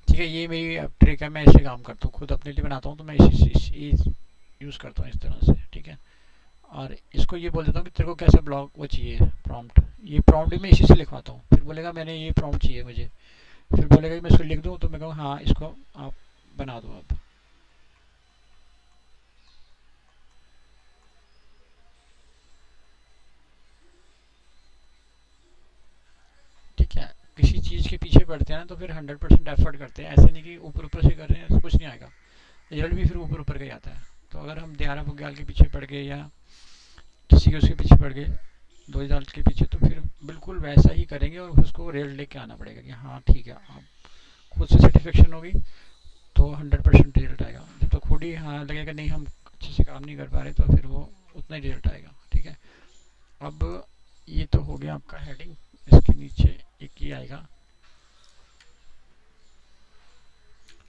ठीक है, ये मेरी ट्रिक है, मैं इससे काम करता हूँ, खुद अपने लिए बनाता हूँ, तो मैं इसी यूज़ करता हूँ इस तरह से। ठीक है। और इसको ये बोल देता हूँ कि तेरे को कैसा ब्लॉग वो चाहिए, प्रॉम्प्ट। ये प्रॉम्प्ट भी मैं इसी से लिखवाता हूँ। फिर बोलेगा मैंने ये प्रॉम्प्ट चाहिए मुझे, फिर बोलेगा कि मैं इसको लिख दूँ, तो मैं कहूँ हाँ इसको आप बना दो अब। ठीक है। किसी चीज़ के पीछे बढ़ते हैं ना तो फिर 100% एफर्ट करते हैं, ऐसे नहीं कि ऊपर ऊपर से कर रहे हैं तो कुछ नहीं आएगा। रिजल्ट भी फिर ऊपर ऊपर का ही आता है। तो अगर हम दियारा बुग्याल के पीछे पड़ गए या किसी के उसके पीछे पड़ गए, 2 साल के पीछे, तो फिर बिल्कुल वैसा ही करेंगे और उसको रिजल्ट लेके आना पड़ेगा कि हाँ ठीक है, आप खुद से सेटिस्फेक्शन होगी तो 100% रिजल्ट आएगा। जब तक खुद ही हाँ लगेगा नहीं हम अच्छे से काम नहीं कर पा रहे, तो फिर वो उतना ही रिजल्ट आएगा। ठीक है। अब ये तो हो गया आपका हेडिंग। इसके नीचे एक ये आएगा।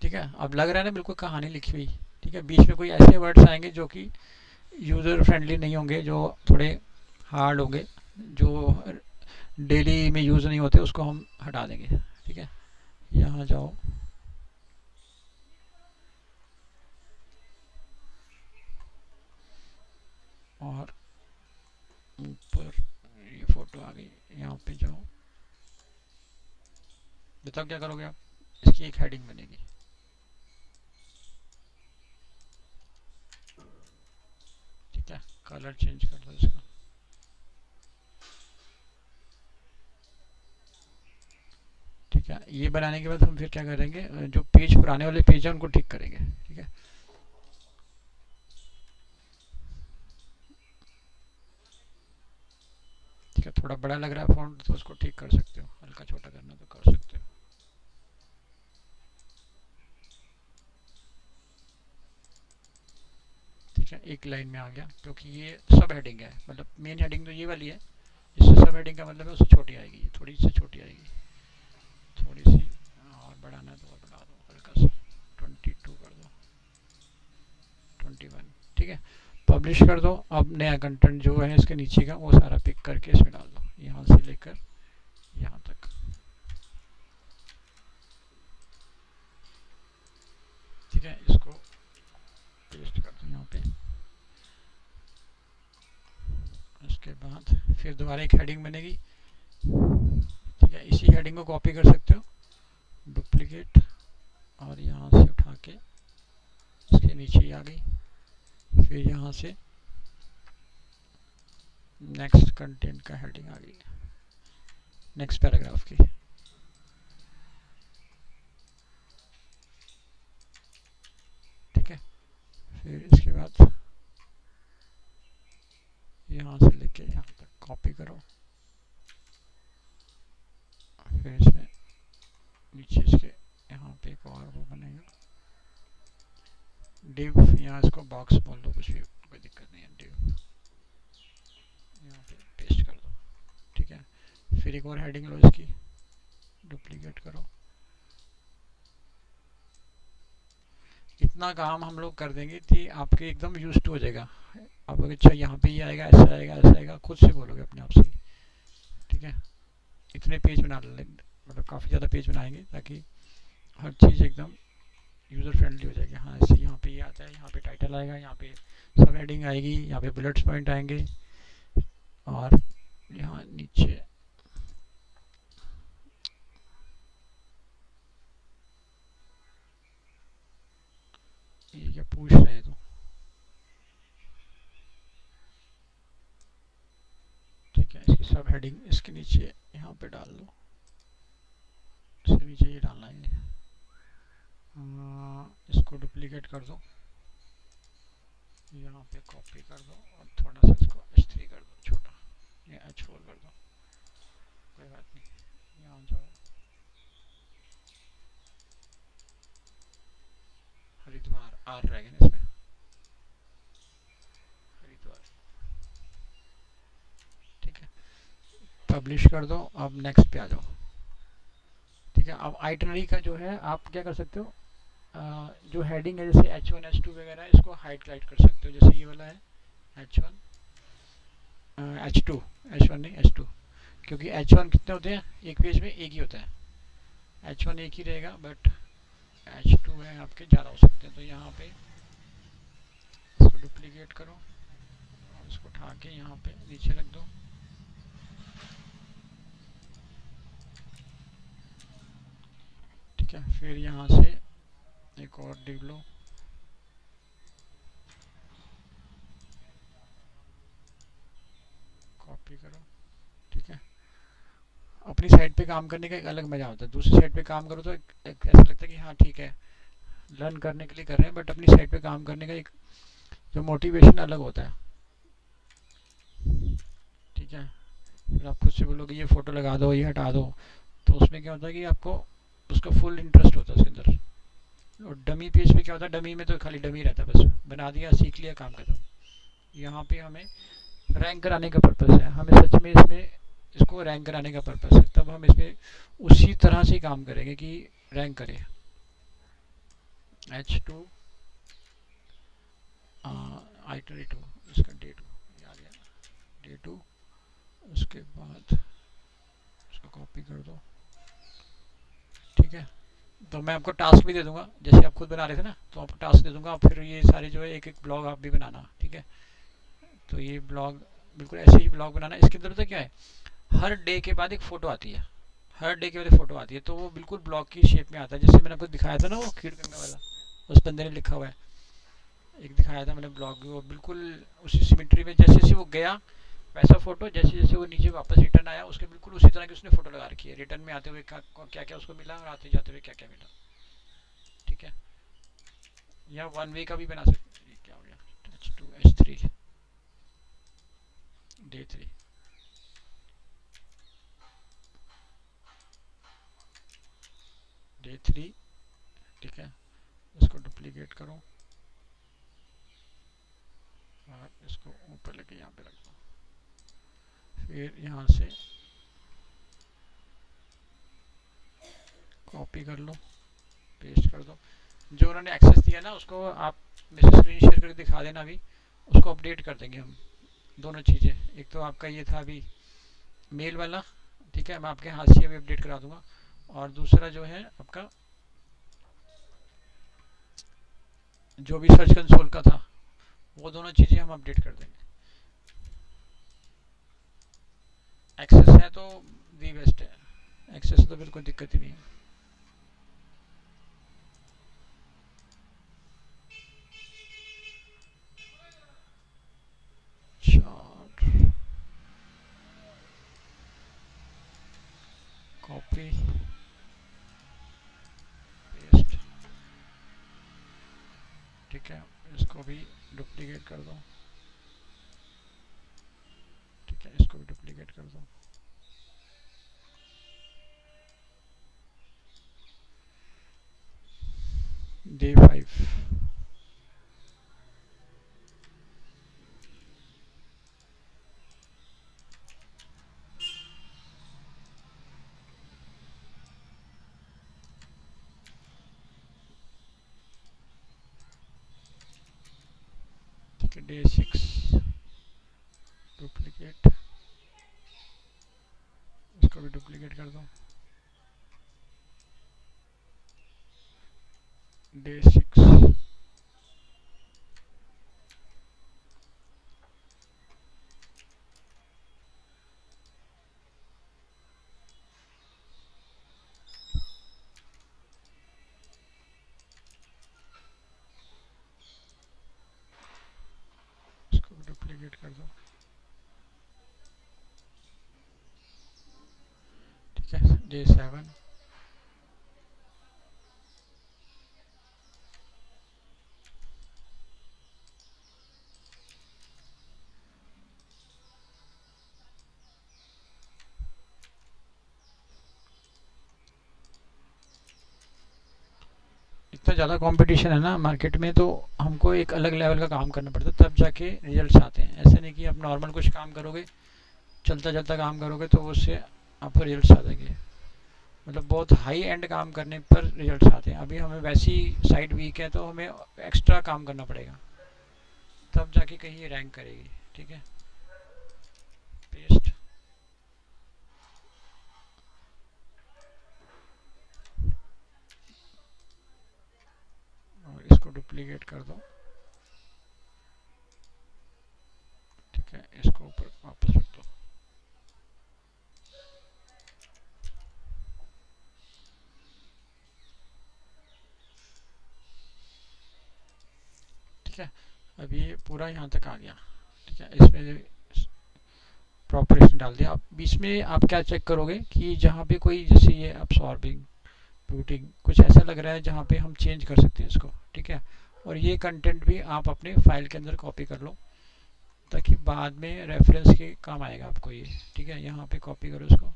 ठीक है, अब लग रहा है ना बिल्कुल कहानी लिखी हुई। ठीक है, बीच में कोई ऐसे वर्ड्स आएंगे जो कि यूज़र फ्रेंडली नहीं होंगे, जो थोड़े हार्ड होंगे, जो डेली में यूज़ नहीं होते, उसको हम हटा देंगे। ठीक है, यहाँ जाओ और ऊपर ये फ़ोटो आ गई, यहाँ पे जाओ। बताओ क्या करोगे आप। इसकी एक हेडिंग बनेगी। ठीक है, कलर चेंज कर दो इसका। ठीक है, ये बनाने के बाद हम फिर क्या करेंगे, जो पेज पुराने वाले पेज है उनको ठीक करेंगे। ठीक है। ठीक है, थोड़ा बड़ा लग रहा है फॉन्ट तो उसको ठीक कर सकते हो, हल्का छोटा करना तो कर सकते हो। ठीक है, एक लाइन में आ गया, क्योंकि ये सब हेडिंग है, मतलब मेन हेडिंग तो ये वाली है। इससे सब हेडिंग का मतलब है उससे छोटी आएगी, थोड़ी सी छोटी आएगी, थोड़ी सी। और बढ़ाना है तो और बढ़ा दो हल्का सा, 22 कर दो। 21। ठीक है, पब्लिश कर दो। अब नया कंटेंट जो है इसके नीचे का वो सारा पिक करके इसमें डाल दो, यहाँ से लेकर यहाँ तक। ठीक है, इसको पेस्ट कर दो यहाँ पे। उसके बाद फिर दोबारा एक हेडिंग बनेगी। ठीक है, इसी हेडिंग को कॉपी कर सकते हो, डुप्लीकेट, और यहाँ से उठा के इसके नीचे ही आ गई। फिर यहाँ से नेक्स्ट कंटेंट का हेडिंग आ गई, नेक्स्ट पैराग्राफ की। ठीक है, फिर इसके बाद यहाँ से लेके यहाँ तक कॉपी करो। फिर इसमें नीचे इसके यहाँ पे एक और वो बनेगा डिव, यहाँ इसको बॉक्स बोल दो, कुछ भी कोई दिक्कत नहीं है। डिव यहाँ पे पेस्ट कर दो। ठीक है, फिर एक और हेडिंग लो, इसकी डुप्लीकेट करो। इतना काम हम लोग कर देंगे कि आपके एकदम यूज टू हो जाएगा। आप अच्छा यहाँ पे ये आएगा, ऐसा आएगा, ऐसा आएगा, खुद से बोलोगे अपने आप से। ठीक है, इतने पेज बना लेंगे, मतलब काफ़ी ज़्यादा पेज बनाएंगे ताकि हर चीज़ एकदम यूज़र फ्रेंडली हो जाएगी। हाँ, ऐसे यहाँ पे ये आता है, यहाँ पे टाइटल आएगा, यहाँ पे सब हेडिंग आएगी, यहाँ पे बुलेट्स पॉइंट आएंगे, और यहाँ नीचे ये क्या पूछ रहे हैं तो। ठीक है, इसकी सब हेडिंग इसके नीचे यहाँ पे डाल दो, इसके नीचे ये डालना है। इसको डुप्लीकेट कर दो, यहाँ पे कॉपी कर दो, और थोड़ा सा इसको H3 कर दो, छोटा, या H4 कर दो, कोई बात नहीं। यहाँ जाओ, हरिद्वार, आर रह गया इसमें, हरिद्वार। ठीक है, पब्लिश कर दो। अब नेक्स्ट पे आ जाओ। ठीक है, अब आइटनरी का जो है आप क्या कर सकते हो, जो हेडिंग है जैसे H1 H2 वगैरह, इसको हाईलाइट कर सकते हो। जैसे ये वाला है H1, H2, H1 नहीं H2, क्योंकि H1 कितने होते हैं एक पेज में, एक ही होता है। H1 एक ही रहेगा, बट H2 है आपके ज़्यादा हो सकते हैं। तो यहाँ पे इसको डुप्लीकेट करो और इसको उठा के यहाँ पे नीचे रख दो। ठीक है, फिर यहाँ से एक और डिव लो, कॉपी करो। ठीक है, अपनी साइड पे काम करने का एक अलग मजा होता है। दूसरी साइड पे काम करो तो एक ऐसा लगता है कि हाँ ठीक है, लर्न करने के लिए कर रहे हैं, बट अपनी साइड पे काम करने का एक जो मोटिवेशन अलग होता है। ठीक है, फिर आप खुद से बोलोगे ये फ़ोटो लगा दो, ये हटा दो, तो उसमें क्या होता है कि आपको उसका फुल इंटरेस्ट होता है उसके अंदर। और डमी पेज पे क्या होता है, डमी में तो खाली डमी रहता है, बस बना दिया, सीख लिया, काम खत्म। यहाँ पे हमें रैंक कराने का पर्पस है, हमें सच में इसमें इसको रैंक कराने का पर्पस है, तब हम इसमें उसी तरह से काम करेंगे कि रैंक करें। H2 आइटरी 2, इसका D2 आ गया, D2। उसके बाद इसको कॉपी कर दो। ठीक है, तो मैं आपको टास्क भी दे दूंगा, जैसे आप खुद बना रहे थे ना, तो आपको टास्क दे दूंगा, फिर ये सारे जो है एक एक ब्लॉग आप भी बनाना। ठीक है, तो ये ब्लॉग बिल्कुल ऐसे ही ब्लॉग बनाना। इसके अंदर तो क्या है, हर डे के बाद एक फ़ोटो आती है, हर डे के बाद एक फ़ोटो आती है, तो वो बिल्कुल ब्लॉग की शेप में आता है। जैसे मैंने आपको दिखाया था ना वो खीरगंगा वाला, उस बंदे ने लिखा हुआ है, एक दिखाया था मैंने ब्लॉग, वो बिल्कुल उसी सिमेट्री में, जैसे जैसे वो गया वैसा फ़ोटो, जैसे जैसे वो नीचे वापस रिटर्न आया, उसके बिल्कुल उसी तरह की उसने फ़ोटो लगा रखी है। रिटर्न में आते हुए क्या क्या उसको मिला, और आते जाते हुए क्या क्या मिला। ठीक है, या वन वे का भी बना सकते हैं। क्या हो गया, H2 H3 D3। D3। ठीक है, इसको डुप्लीकेट करो और इसको ऊपर लेके यहाँ पे रख दो। फिर यहाँ से कॉपी कर लो, पेस्ट कर दो। जो उन्होंने एक्सेस दिया ना उसको आप मेरे से स्क्रीन शेयर करके दिखा देना अभी, उसको अपडेट कर देंगे हम। दोनों चीज़ें, एक तो आपका ये था अभी मेल वाला, ठीक है, मैं आपके हाथ से अभी अपडेट करा दूंगा, और दूसरा जो है आपका जो भी सर्च कंसोल का था, वो दोनों चीज़ें हम अपडेट कर देंगे। एक्सेस है तो दी बेस्ट है, एक्सेस तो बिल्कुल दिक्कत ही नहीं है। चार कॉपी पेस्ट, ठीक है, इसको भी डुप्लीकेट कर दो, ठीक है, इसको भी डुप्लीकेट कर दो। डे 5, ठीक है, डे 6 डुप्लीकेट, इसको भी डुप्लीकेट कर दो। डे 6, इसको भी डुप्लीकेट कर दो, ठीक है, डे 7, इतना ज़्यादा कंपटीशन है ना मार्केट में, तो हमको एक अलग लेवल का काम करना पड़ता है, तब जाके रिजल्ट्स आते हैं। ऐसे नहीं कि आप नॉर्मल कुछ काम करोगे, चलता चलता काम करोगे तो उससे आपको रिजल्ट्स आ जाएंगे। मतलब बहुत हाई एंड काम करने पर रिजल्ट्स आते हैं। अभी हमें वैसी साइड वीक है तो हमें एक्स्ट्रा काम करना पड़ेगा, तब जाके कहीं ये रैंक करेगी, ठीक है। पेस्ट, और इसको डुप्लीकेट कर दो, ठीक है, इसको ऊपर वापस रख दो। ठीक है, अब ये पूरा यहाँ तक आ गया, ठीक है, इसमें प्रॉपर इसने डाल दिया। अब बीच में आप क्या चेक करोगे कि जहाँ पे कोई, जैसे ये अब्सॉर्बिंग ब्यूटिंग कुछ ऐसा लग रहा है जहाँ पे हम चेंज कर सकते हैं इसको, ठीक है। और ये कंटेंट भी आप अपने फाइल के अंदर कॉपी कर लो, ताकि बाद में रेफरेंस के काम आएगा आपको ये, ठीक है। यहाँ पे कॉपी करो इसको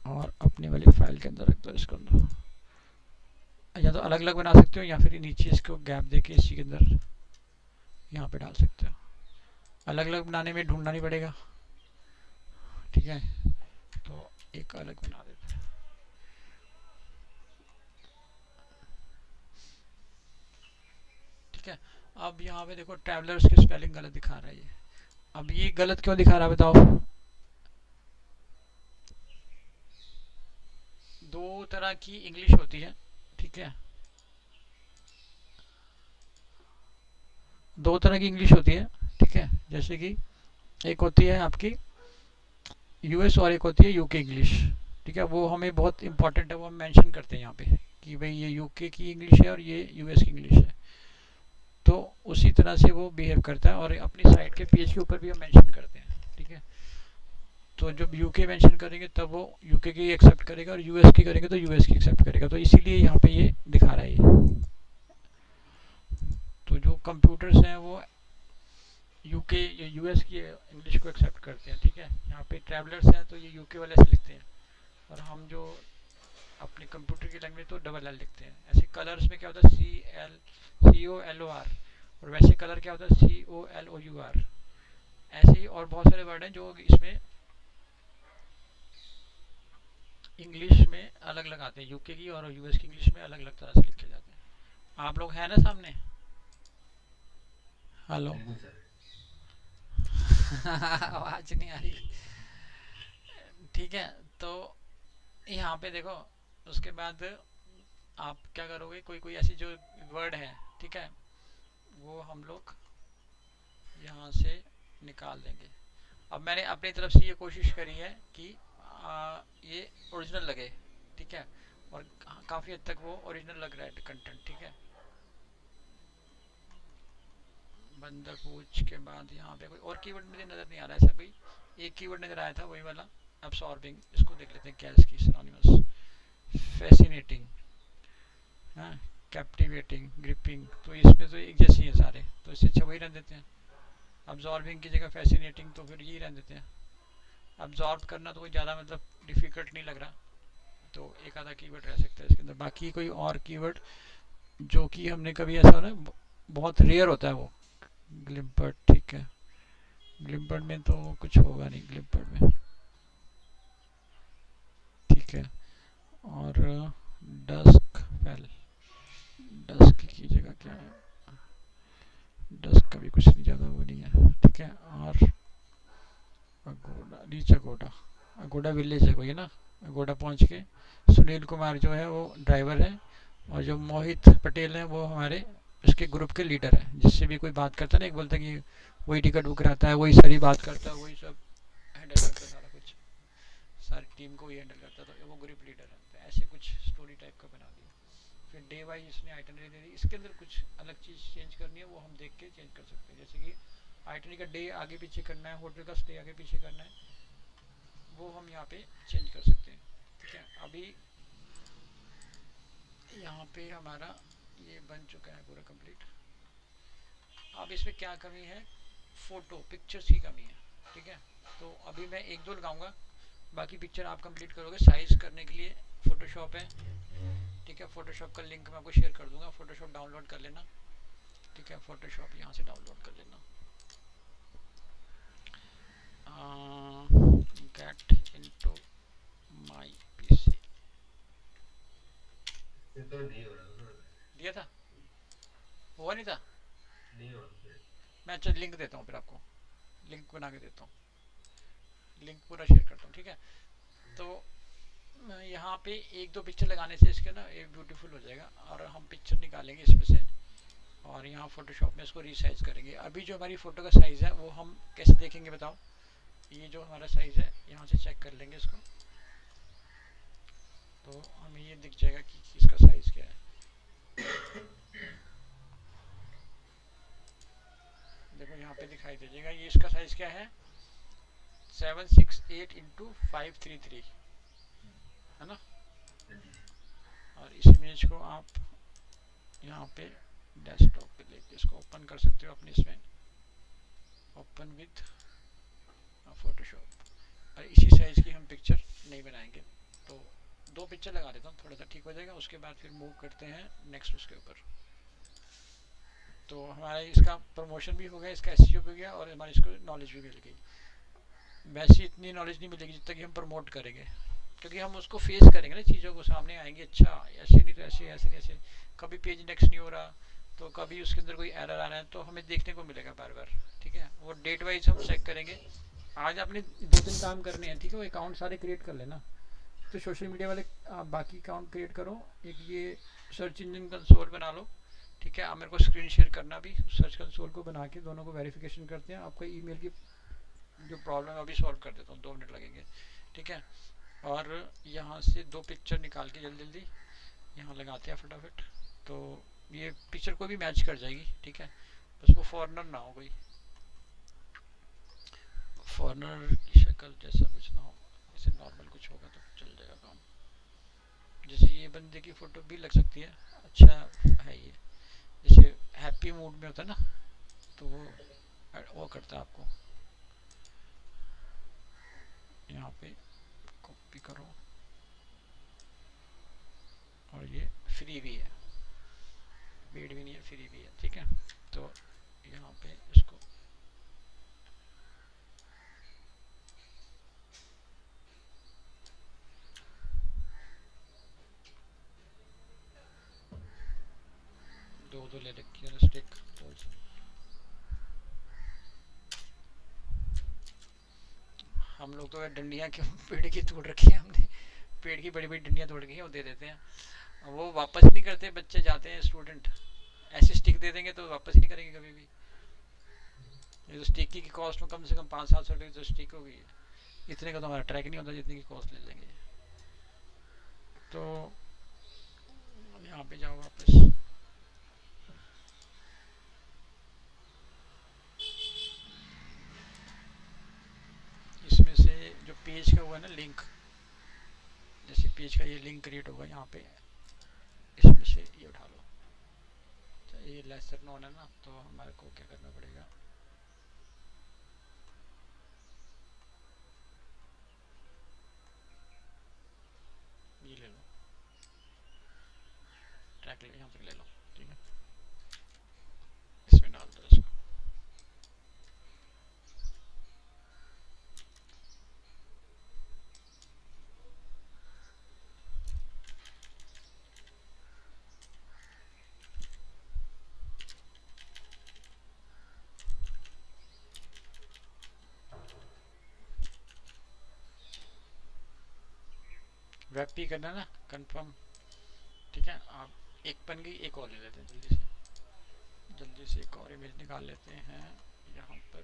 और अपने वाली फाइल के अंदर रख दो इसको अंदर। या तो अलग अलग बना सकते हो, या फिर नीचे इसको गैप देके इसी के अंदर यहाँ पे डाल सकते हो। अलग अलग बनाने में ढूंढना नहीं पड़ेगा, ठीक है। तो एक अलग बना देते हैं, ठीक है। अब यहाँ पे देखो ट्रैवलर्स की स्पेलिंग गलत दिखा रहा है ये। अब ये गलत क्यों दिखा रहा है बताओ। दो तरह की इंग्लिश होती है, ठीक है, दो तरह की इंग्लिश होती है, ठीक है। जैसे कि एक होती है आपकी यूएस और एक होती है यूके इंग्लिश, ठीक है। वो हमें बहुत इंपॉर्टेंट है, वो हम मेंशन करते हैं यहाँ पे कि भाई ये यूके की इंग्लिश है और ये यूएस की इंग्लिश है। तो उसी तरह से वो बिहेव करता है, और अपनी साइट के पेज के ऊपर भी हम मेंशन करते हैं, ठीक है। तो जब यूके मेंशन करेंगे तब वो यूके की एक्सेप्ट करेगा, और यूएस की करेंगे तो यूएस की एक्सेप्ट करेगा। तो इसीलिए यहाँ पे ये दिखा रहा है ये। तो जो कंप्यूटर्स हैं वो यूके या यूएस की इंग्लिश को एक्सेप्ट करते हैं, ठीक है। यहाँ पे ट्रैवलर्स हैं तो ये यूके वाले से लिखते हैं, और हम जो अपने कंप्यूटर की लैंग्वेज तो डबल एल लिखते हैं। ऐसे कलर्स में क्या होता है COLOR, और वैसे कलर क्या होता है COLOUR। ऐसे ही और बहुत सारे वर्ड हैं जो इसमें इंग्लिश में अलग अलग आते हैं, यूके की और यूएस की इंग्लिश में अलग अलग तरह से लिखे जाते हैं। आप लोग हैं ना सामने? हेलो। आवाज नहीं आ रही। ठीक है, तो यहाँ पे देखो, उसके बाद आप क्या करोगे, कोई कोई ऐसी जो वर्ड है, ठीक है, वो हम लोग यहाँ से निकाल देंगे। अब मैंने अपनी तरफ से ये कोशिश करी है कि ये ओरिजिनल लगे, ठीक है, और काफ़ी हद तक वो ओरिजिनल लग रहा है कंटेंट, ठीक है। बंदर पूछ के बाद यहाँ पे कोई और कीवर्ड मुझे नज़र नहीं आ रहा है, ऐसा कोई एक कीवर्ड नज़र आया था, वही वाला अब्सॉर्बिंग। इसको देख लेते हैं क्या है इसकी सिनोनिमस। फैसिनेटिंग, हाँ, कैप्टिवेटिंग, ग्रिपिंग, तो इसमें तो एक जैसी है सारे, तो इससे अच्छा वही रहने देते हैं। अब्जॉर्बिंग की जगह फैसिनेटिंग, तो फिर यही रहने देते हैं। अब्जॉर्ब करना तो कोई ज़्यादा मतलब डिफ़िकल्ट नहीं लग रहा, तो एक आधा कीवर्ड रह सकता है इसके अंदर। बाकी कोई और कीवर्ड जो कि हमने कभी ऐसा ना, बहुत रेयर होता है वो। ग्लिम्पर्ड, ठीक है, ग्लिम्पर्ड में तो कुछ होगा नहीं ग्लिम्पर्ड में, ठीक है। और डस्क फेल, डस्क की जगह क्या है, डस्क का भी कुछ नहीं ज़्यादा वो नहीं है, ठीक है। और अगोड़ा, रीच अगोड़ा, अगोड़ा विलेज है कोई ना, अगोड़ा पहुंच के सुनील कुमार जो है वो ड्राइवर है, और जो मोहित पटेल है वो हमारे उसके ग्रुप के लीडर है। जिससे भी कोई बात करता है ना, एक बोलता है कि वही टिकट बुक रहता है, वही सारी बात करता है, वही सब हैंडल करता है, सारा कुछ सारी टीम को ही हैंडल करता है, तो वो ग्रुप लीडर है। तो ऐसे कुछ स्टोरी टाइप का बना दिया। फिर डे वाइज इसने आइटनरी दे दी, इसके अंदर कुछ अलग चीज़ चेंज करनी है वो हम देख के चेंज कर सकते हैं। जैसे कि आइटनरी का डे आगे पीछे करना है, होटल का स्टे आगे पीछे करना है, वो हम यहाँ पे चेंज कर सकते हैं, ठीक है। अभी यहाँ पे हमारा ये बन चुका है पूरा कंप्लीट। अब इसमें क्या कमी है, फ़ोटो पिक्चर्स की कमी है, ठीक है। तो अभी मैं एक दो लगाऊंगा, बाकी पिक्चर आप कंप्लीट करोगे। साइज़ करने के लिए फ़ोटोशॉप है, ठीक है। फ़ोटोशॉप का लिंक मैं आपको शेयर कर दूंगा, फ़ोटोशॉप डाउनलोड कर लेना, ठीक है। फ़ोटोशॉप यहाँ से डाउनलोड कर लेना। गेट इनटू माय पीसी दिया था, हुआ नहीं था। मैं अच्छा लिंक देता हूँ फिर आपको, लिंक बना के देता हूँ, लिंक पूरा शेयर करता हूँ, ठीक है। तो यहाँ पे एक दो पिक्चर लगाने से इसके ना एक ब्यूटीफुल हो जाएगा, और हम पिक्चर निकालेंगे इसमें से, और यहाँ फोटोशॉप में इसको रीसाइज करेंगे। अभी जो हमारी फ़ोटो का साइज़ है वो हम कैसे देखेंगे बताओ। ये जो हमारा साइज़ है यहाँ से चेक कर लेंगे इसको, तो हमें ये दिख जाएगा कि इसका साइज़ क्या है। देखो यहाँ पे दिखाई दीजिएगा, ये इसका साइज़ क्या है, 768 × 533, है ना। और इस इमेज को आप यहाँ पे डेस्कटॉप पे लेके इसको ओपन कर सकते हो अपने इसमें, ओपन विद फोटोशॉप। और इसी साइज़ की हम पिक्चर नहीं बनाएंगे, तो दो पिक्चर लगा देता हूँ, थोड़ा सा ठीक हो जाएगा। उसके बाद फिर मूव करते हैं नेक्स्ट उसके ऊपर। तो हमारा इसका प्रमोशन भी हो गया, इसका एसईओ भी हो गया, और हमारी इसको नॉलेज भी मिल गई। वैसे इतनी नॉलेज नहीं मिलेगी जितना कि हम प्रमोट करेंगे, क्योंकि हम उसको फेस करेंगे ना, चीज़ों को सामने आएंगे, अच्छा ऐसे नहीं तो ऐसे, ऐसे नहीं ऐसे, कभी पेज इंडेक्स नहीं हो रहा, तो कभी उसके अंदर कोई एरर आ रहा है, तो हमें देखने को मिलेगा बार बार, ठीक है। वो डेट वाइज हम चेक करेंगे। आज आपने दो तीन काम करने हैं, ठीक है, वो अकाउंट सारे क्रिएट कर लेना। तो सोशल मीडिया वाले आप बाकी अकाउंट क्रिएट करो, एक ये सर्च इंजन कंसोल बना लो, ठीक है। आप मेरे को स्क्रीन शेयर करना भी, सर्च कंसोल को बना के दोनों को वेरिफिकेशन करते हैं। आपका ईमेल की जो प्रॉब्लम है अभी सॉल्व कर देता हूँ, 2 मिनट लगेंगे, ठीक है। और यहाँ से दो पिक्चर निकाल के जल्दी जल्दी यहाँ लगाते हैं फटाफट, तो ये पिक्चर को भी मैच कर जाएगी, ठीक है। बस वो फॉरनर ना हो, कोई फॉरनर की शक्ल जैसा कुछ ना हो, जैसे नॉर्मल कुछ होगा तो चल जाएगा काम। जैसे ये बंदे की फ़ोटो भी लग सकती है, अच्छा है ये, जैसे हैप्पी मूड में होता है ना, तो वो करता है आपको। यहाँ पे कॉपी करो, और ये फ्री भी है, पेड भी नहीं है, फ्री भी है, ठीक है। तो यहाँ पे इसको हम लोग तो डंडियाँ क्यों पेड़ की तोड़ रखी है हमने, पेड़ की बड़ी बड़ी डंडियाँ तोड़ के वो दे देते हैं, वो वापस नहीं करते, बच्चे जाते हैं स्टूडेंट, ऐसी स्टिक दे देंगे तो वापस ही नहीं करेंगे कभी भी। ये तो स्टिक की कॉस्ट में कम से कम 500-700 रुपये तो स्टिक हो गई है, इतने का तो हमारा ट्रैक नहीं होता जितने की कॉस्ट ले लेंगे। तो यहाँ पे जाओ वापस, इसमें से जो पेज का हुआ ना लिंक, जैसे पेज का ये लिंक क्रिएट होगा यहाँ पे, इसमें से ये उठा लो। अच्छा, ये लेसर नोन है ना, तो हमारे को क्या करना पड़ेगा, ये ले लो, ट्रैक ले यहाँ तक ले लो, ठीक है, इसमें डाल दो इसको। वेब पी करना ना कंफर्म, ठीक है। आप एक बन गई, एक और ले लेते हैं जल्दी से, जल्दी से एक और इमेज निकाल लेते हैं यहाँ पर।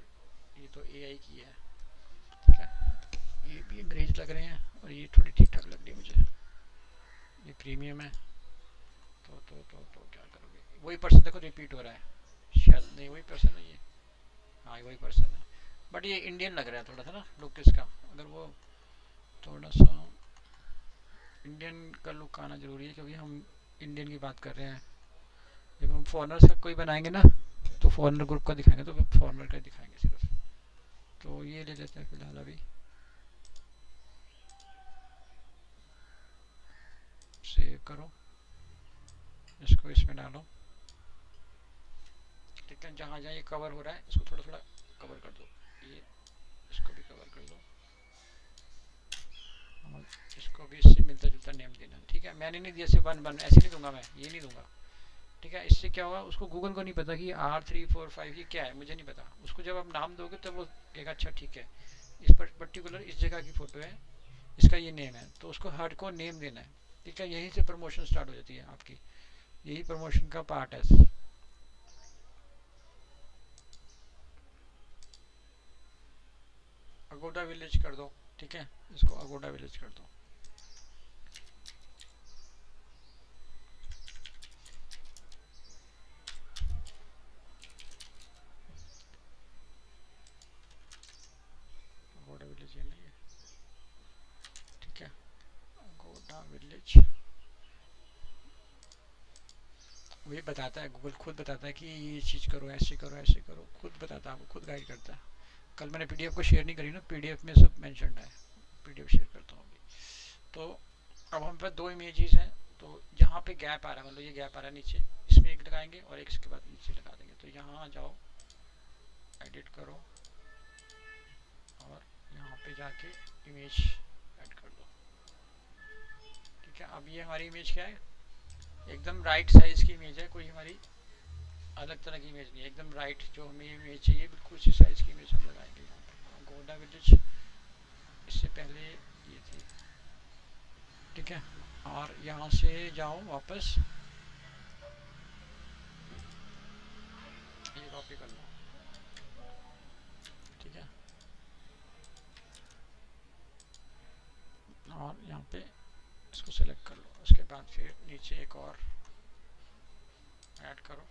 ये तो एआई की है, ठीक है, ये भी अंग्रेज लग रहे हैं और ये थोड़ी ठीक ठाक लग रही है मुझे, ये प्रीमियम है। तो क्या करोगे, वही पर्सन देखो रिपीट हो रहा है, शायद नहीं वही पर्सन है ये, हाँ वही पर्सन है, बट ये इंडियन लग रहा है थोड़ा सा ना लुक इसका, अगर वो थोड़ा सा इंडियन का लुक आना ज़रूरी है, क्योंकि हम इंडियन की बात कर रहे हैं। जब हम फॉरनर्स का कोई बनाएंगे ना, तो फॉरनर ग्रुप का दिखाएंगे, तो फॉरनर का दिखाएंगे सिर्फ। तो ये ले लेते हैं फिलहाल अभी, सेव करो, इसको इसमें डालो, ठीक है। जहाँ जहाँ ये कवर हो रहा है इसको थोड़ा थोड़ा कवर कर दो, ये इसको भी कवर कर दो, और इसको भी इससे मिलता जुलता नेम देना, ठीक है। मैंने नहीं दिया सिर्फ वन ऐसे नहीं दूंगा, मैं ये नहीं दूंगा, ठीक है। इससे क्या होगा, उसको गूगल को नहीं पता कि R345 ये क्या है, मुझे नहीं पता, उसको जब आप नाम दोगे तब वो कहेगा अच्छा ठीक है, इस पर पर्टिकुलर इस जगह की फ़ोटो है, इसका ये नेम है, तो उसको हर को नेम देना है, ठीक है। यहीं से प्रमोशन स्टार्ट हो जाती है आपकी, यही प्रमोशन का पार्ट है। अगोडा विलेज कर दो, ठीक है, इसको अगोडा विलेज कर दो। अगोडा विलेज ये नहीं है, ठीक है, अगोडा विलेज। वही बताता है, गूगल खुद बताता है कि ये चीज़ करो, ऐसे करो, ऐसे करो, खुद बताता है, आपको खुद गाइड करता है। कल मैंने पीडीएफ को शेयर नहीं करी ना, पीडीएफ में सब मेंशन है, पीडीएफ शेयर करता हूँ अभी। तो अब हम पे दो इमेजेस हैं, तो जहाँ पे गैप आ रहा है, मतलब ये गैप आ रहा है नीचे, इसमें एक लगाएंगे और एक इसके बाद नीचे लगा देंगे। तो यहाँ जाओ, एडिट करो, और यहाँ पे जाके इमेज ऐड कर दो, ठीक है। अब ये हमारी इमेज क्या है, एकदम राइट साइज़ की इमेज है, कोई हमारी अलग तरह की इमेज नहीं है, एकदम राइट जो हमें इमेज चाहिए बिल्कुल उसी साइज़ की इमेज हम लगाएंगे यहाँ पे। गोडा विलेज इससे पहले ये थी, ठीक है। और यहाँ से जाओ वापस, ये कॉपी कर लो, ठीक है, और यहाँ पे इसको सेलेक्ट कर लो, उसके बाद फिर नीचे एक और ऐड करो,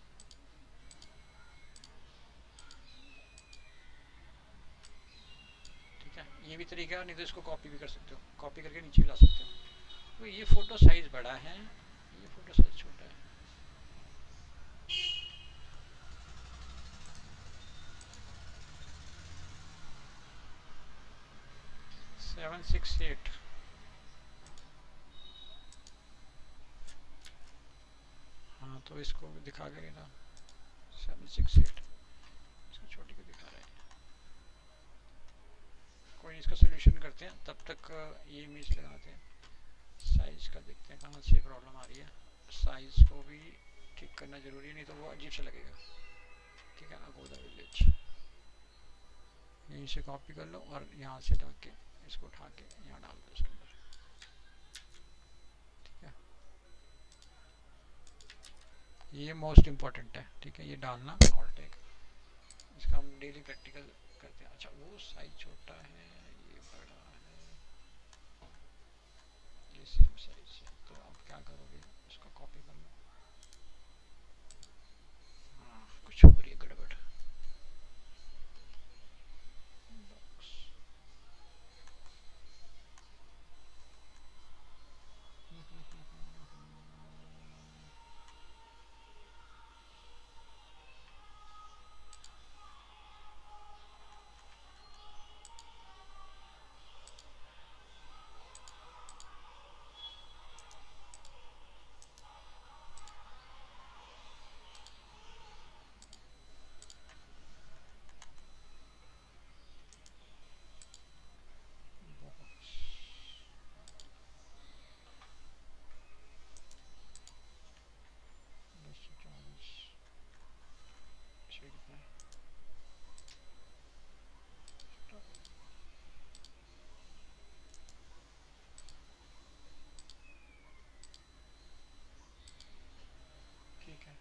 ठीक है। ये भी तरीका है, नहीं तो इसको कॉपी भी कर सकते हो, कॉपी करके नीचे ला सकते हो। तो ये फ़ोटो साइज़ बड़ा है, ये फ़ोटो साइज़ छोटा है, 768, हाँ तो इसको दिखा के ना, 768, इसको छोटी को दिखा रहे हैं। कोई इसका सोल्यूशन करते हैं, तब तक ये इमेज लगाते हैं, साइज़ का देखते हैं कहाँ से प्रॉब्लम आ रही है, साइज़ को भी ठीक करना ज़रूरी है, नहीं तो वो अजीब सा लगेगा, ठीक है। अगोदा विलेज यहीं से कॉपी कर लो और यहाँ से डाल के इसको उठा के यहाँ डाल दो इसके अंदर, ठीक है। ये मोस्ट इम्पोर्टेंट है, ठीक है, ये डालना और टेक। इसका हम डेली प्रैक्टिकल करते हैं। अच्छा वो साइज छोटा है, ये बड़ा है, ये सेम साइज है, तो आप क्या करोगे, इसको कॉपी कर लो। हाँ कुछ हो रही है गड़बड़। ठीक है,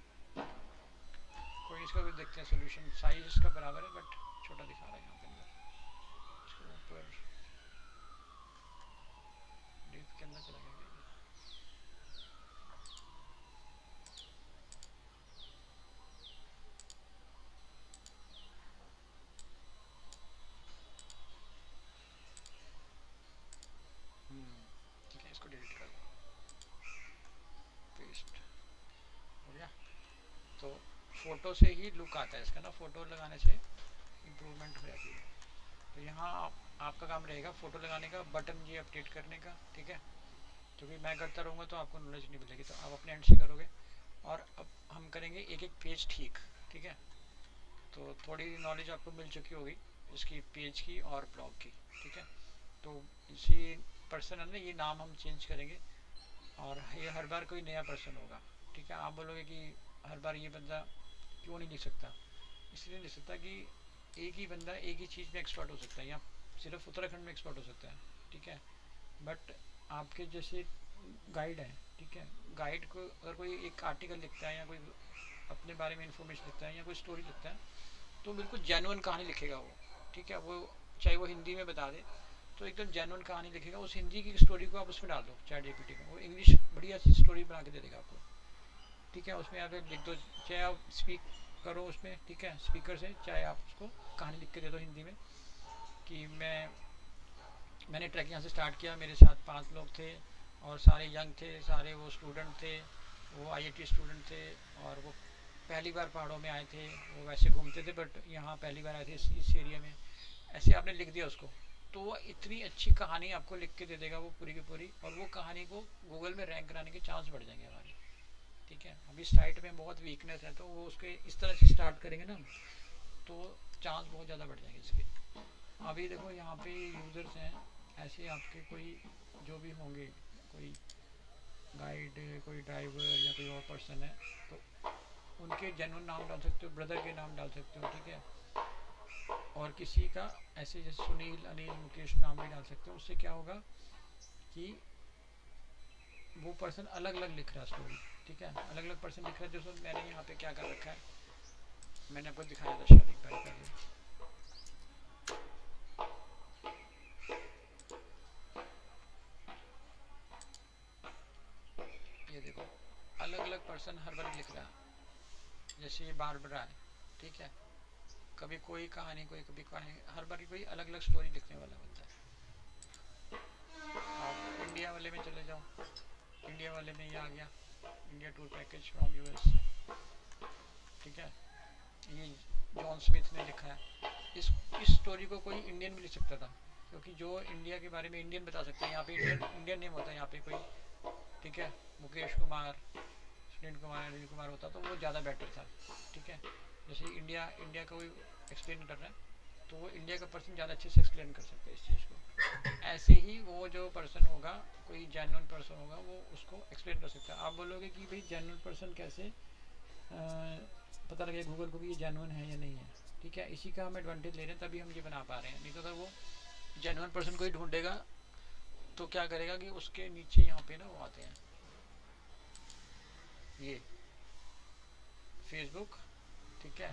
कोई इसका भी देखते हैं सोल्यूशन। साइज इसका बराबर है बट छोटा दिखा रहा है यहाँ पे अंदर, इसको ऊपर डिप के अंदर चला गया। ठीक है, इसको डिलीट कर दो, पेस्ट हो गया। तो फ़ोटो से ही लुक आता है इसका ना, फ़ोटो लगाने से इम्प्रूवमेंट हो जाती है। तो यहाँ आपका काम रहेगा फ़ोटो लगाने का, बटन ये अपडेट करने का, ठीक है, क्योंकि मैं करता रहूँगा तो आपको नॉलेज नहीं मिलेगी, तो आप अपने एंड से करोगे। और अब हम करेंगे एक एक पेज ठीक, ठीक है। तो थोड़ी नॉलेज आपको मिल चुकी होगी इसकी पेज की और ब्लॉग की, ठीक है। तो इसी पर्सन है ना, ये नाम हम चेंज करेंगे और ये हर बार कोई नया पर्सन होगा, ठीक है। आप बोलोगे कि हर बार ये बंदा क्यों नहीं लिख सकता, इसलिए नहीं लिख सकता कि एक ही बंदा एक ही चीज़ में एक्सपर्ट हो सकता है, या सिर्फ उत्तराखंड में एक्सपर्ट हो सकता है, ठीक है। बट आपके जैसे गाइड है, ठीक है, गाइड को अगर कोई एक आर्टिकल लिखता है या कोई अपने बारे में इंफॉर्मेशन लिखता है या कोई स्टोरी लिखता है, तो बिल्कुल जेन्युइन कहानी लिखेगा वो, ठीक है। वो चाहे वो हिंदी में बता दे तो एकदम जेन्युइन कहानी लिखेगा। उस हिंदी की स्टोरी को आप उसमें डाल दो चैट जीपीटी में, वो इंग्लिश बढ़िया सी स्टोरी बना के दे देगा आपको, ठीक है। उसमें आप लिख दो, चाहे आप स्पीक करो उसमें, ठीक है, स्पीकर से, चाहे आप उसको कहानी लिख के दे दो हिंदी में कि मैंने ट्रैक यहाँ से स्टार्ट किया, मेरे साथ 5 लोग थे और सारे यंग थे, सारे वो स्टूडेंट थे, वो आईआईटी स्टूडेंट थे और वो पहली बार पहाड़ों में आए थे। वो वैसे घूमते थे बट यहाँ पहली बार आए थे इस एरिया में। ऐसे आपने लिख दिया उसको, तो वो इतनी अच्छी कहानी आपको लिख के दे देगा वो पूरी की पूरी, और वो कहानी को गूगल में रैंक कराने के चांस बढ़ जाएंगे हमारे, ठीक है। अभी साइट में बहुत वीकनेस है, तो वो उसके इस तरह से स्टार्ट करेंगे ना तो चांस बहुत ज़्यादा बढ़ जाएंगे इसके। अभी देखो यहाँ पे यूज़र्स हैं ऐसे आपके, कोई जो भी होंगे, कोई गाइड, कोई ड्राइवर या कोई और पर्सन है, तो उनके जेन्युइन नाम डाल सकते हो, ब्रदर के नाम डाल सकते हो, ठीक है। और किसी का ऐसे जैसे सुनील, अनिल, मुकेश नाम भी डाल सकते हो। उससे क्या होगा कि वो पर्सन अलग अलग लिख रहा है स्टोरी, ठीक है, अलग अलग पर्सन लिख रहा है। जैसे मैंने यहाँ पे क्या कर रखा है, मैंने आपको दिखाया था शायद एक बार पहले, ये देखो अलग अलग पर्सन हर बार लिख रहा है। जैसे ये बारबरा है, ठीक है, कभी कोई कहानी, कोई कभी कहानी, हर बार कोई अलग अलग स्टोरी लिखने वाला बनता है। आप इंडिया वाले में चले जाओ, इंडिया वाले में ये आ गया, India tour package from US, ठीक है, ये जॉन स्मिथ ने लिखा है। इस स्टोरी को कोई इंडियन भी लिख सकता था, क्योंकि जो इंडिया के बारे में इंडियन बता सकते हैं, यहाँ पे इंडियन नेम होता है यहाँ पे कोई, ठीक है, मुकेश कुमार, सुनील कुमार, अनिल कुमार होता तो वो ज़्यादा बेटर था, ठीक है। जैसे इंडिया का कोई एक्सप्लेन कर रहा है तो वो इंडिया का पर्सन ज़्यादा अच्छे से एक्सप्लेन कर सकता है इस चीज़ को। ऐसे ही वो जो पर्सन होगा, कोई जेन्युइन पर्सन होगा, वो उसको एक्सप्लेन कर सकता है। आप बोलोगे कि भाई जेन्युइन पर्सन कैसे पता लगे गूगल को कि ये जेन्युइन है या नहीं है, ठीक है। ठीक है, इसी का हम एडवांटेज ले रहे हैं, तभी हम ये बना पा रहे हैं। नहीं तो अगर वो जेन्युइन पर्सन को ही ढूंढेगा तो क्या करेगा कि उसके नीचे यहाँ पे ना वो आते हैं, ये फेसबुक, ठीक है,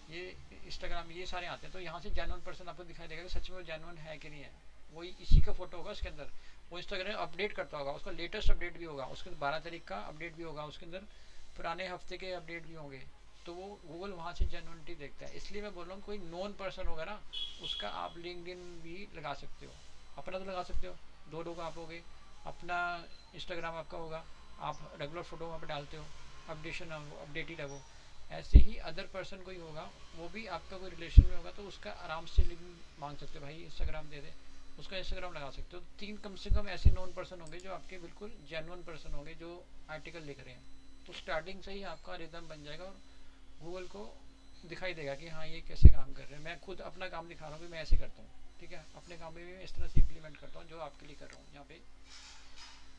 ये इंस्टाग्राम, ये सारे आते हैं। तो यहाँ से जेन्युइन पर्सन आपको दिखाई देगा कि सच में वो जेन्युइन है कि नहीं है। वही इसी का फोटो होगा उसके अंदर, वो इंस्टाग्राम अपडेट करता होगा, उसका लेटेस्ट अपडेट भी होगा, उसके अंदर 12 तारीख का अपडेट भी होगा, उसके अंदर पुराने हफ्ते के अपडेट भी होंगे। तो वो गूगल वहाँ से जेन्युइनिटी देखता है। इसलिए मैं बोल रहा हूँ कोई नॉन पर्सन होगा ना, उसका आप लिंक्डइन भी लगा सकते हो, अपना तो लगा सकते हो, दो लोग आप हो गए, अपना इंस्टाग्राम आपका होगा, आप रेगुलर फोटो वहाँ पर डालते हो, अपडेशन अपडेटेड है वो। ऐसे ही अदर पर्सन कोई होगा, वो भी आपका कोई रिलेशन में होगा, तो उसका आराम से लिंक मांग सकते हो, भाई इंस्टाग्राम दे दे, उसका इंस्टाग्राम लगा सकते हो। 3 कम से कम ऐसे नॉन पर्सन होंगे जो आपके बिल्कुल जेन्युइन पर्सन होंगे, जो आर्टिकल लिख रहे हैं। तो स्टार्टिंग से ही आपका रिदम बन जाएगा और गूगल को दिखाई देगा कि हाँ ये कैसे काम कर रहे हैं। मैं खुद अपना काम दिखा रहा हूँ कि मैं ऐसे करता हूँ, ठीक है, अपने काम में भी मैं इस तरह से इम्प्लीमेंट करता हूँ जो आपके लिए कर रहा हूँ। यहाँ पे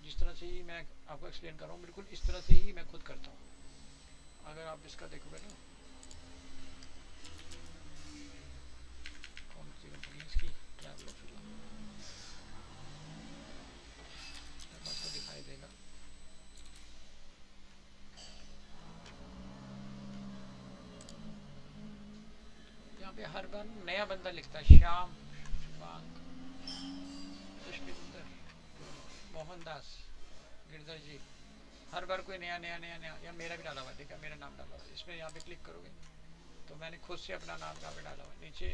जिस तरह से ही मैं आपको एक्सप्लेन कर रहा हूँ, बिल्कुल इस तरह से ही मैं खुद करता हूँ। अगर आप इसका देखोगे ना, कौन सी कंपनी है इसकी, ट्रैवल आपको दिखाई देगा। यहाँ पे हर बार नया बंदा लिखता है, श्याम, शिवांग, पुष्पिंदर, मोहनदास, गिरधर जी, हर बार कोई नया नया नया नया। या मेरा भी डाला हुआ है, देखा मेरा नाम डाला हुआ है इसमें। यहाँ पे क्लिक करोगे तो मैंने खुद से अपना नाम यहाँ पे डाला हुआ है, नीचे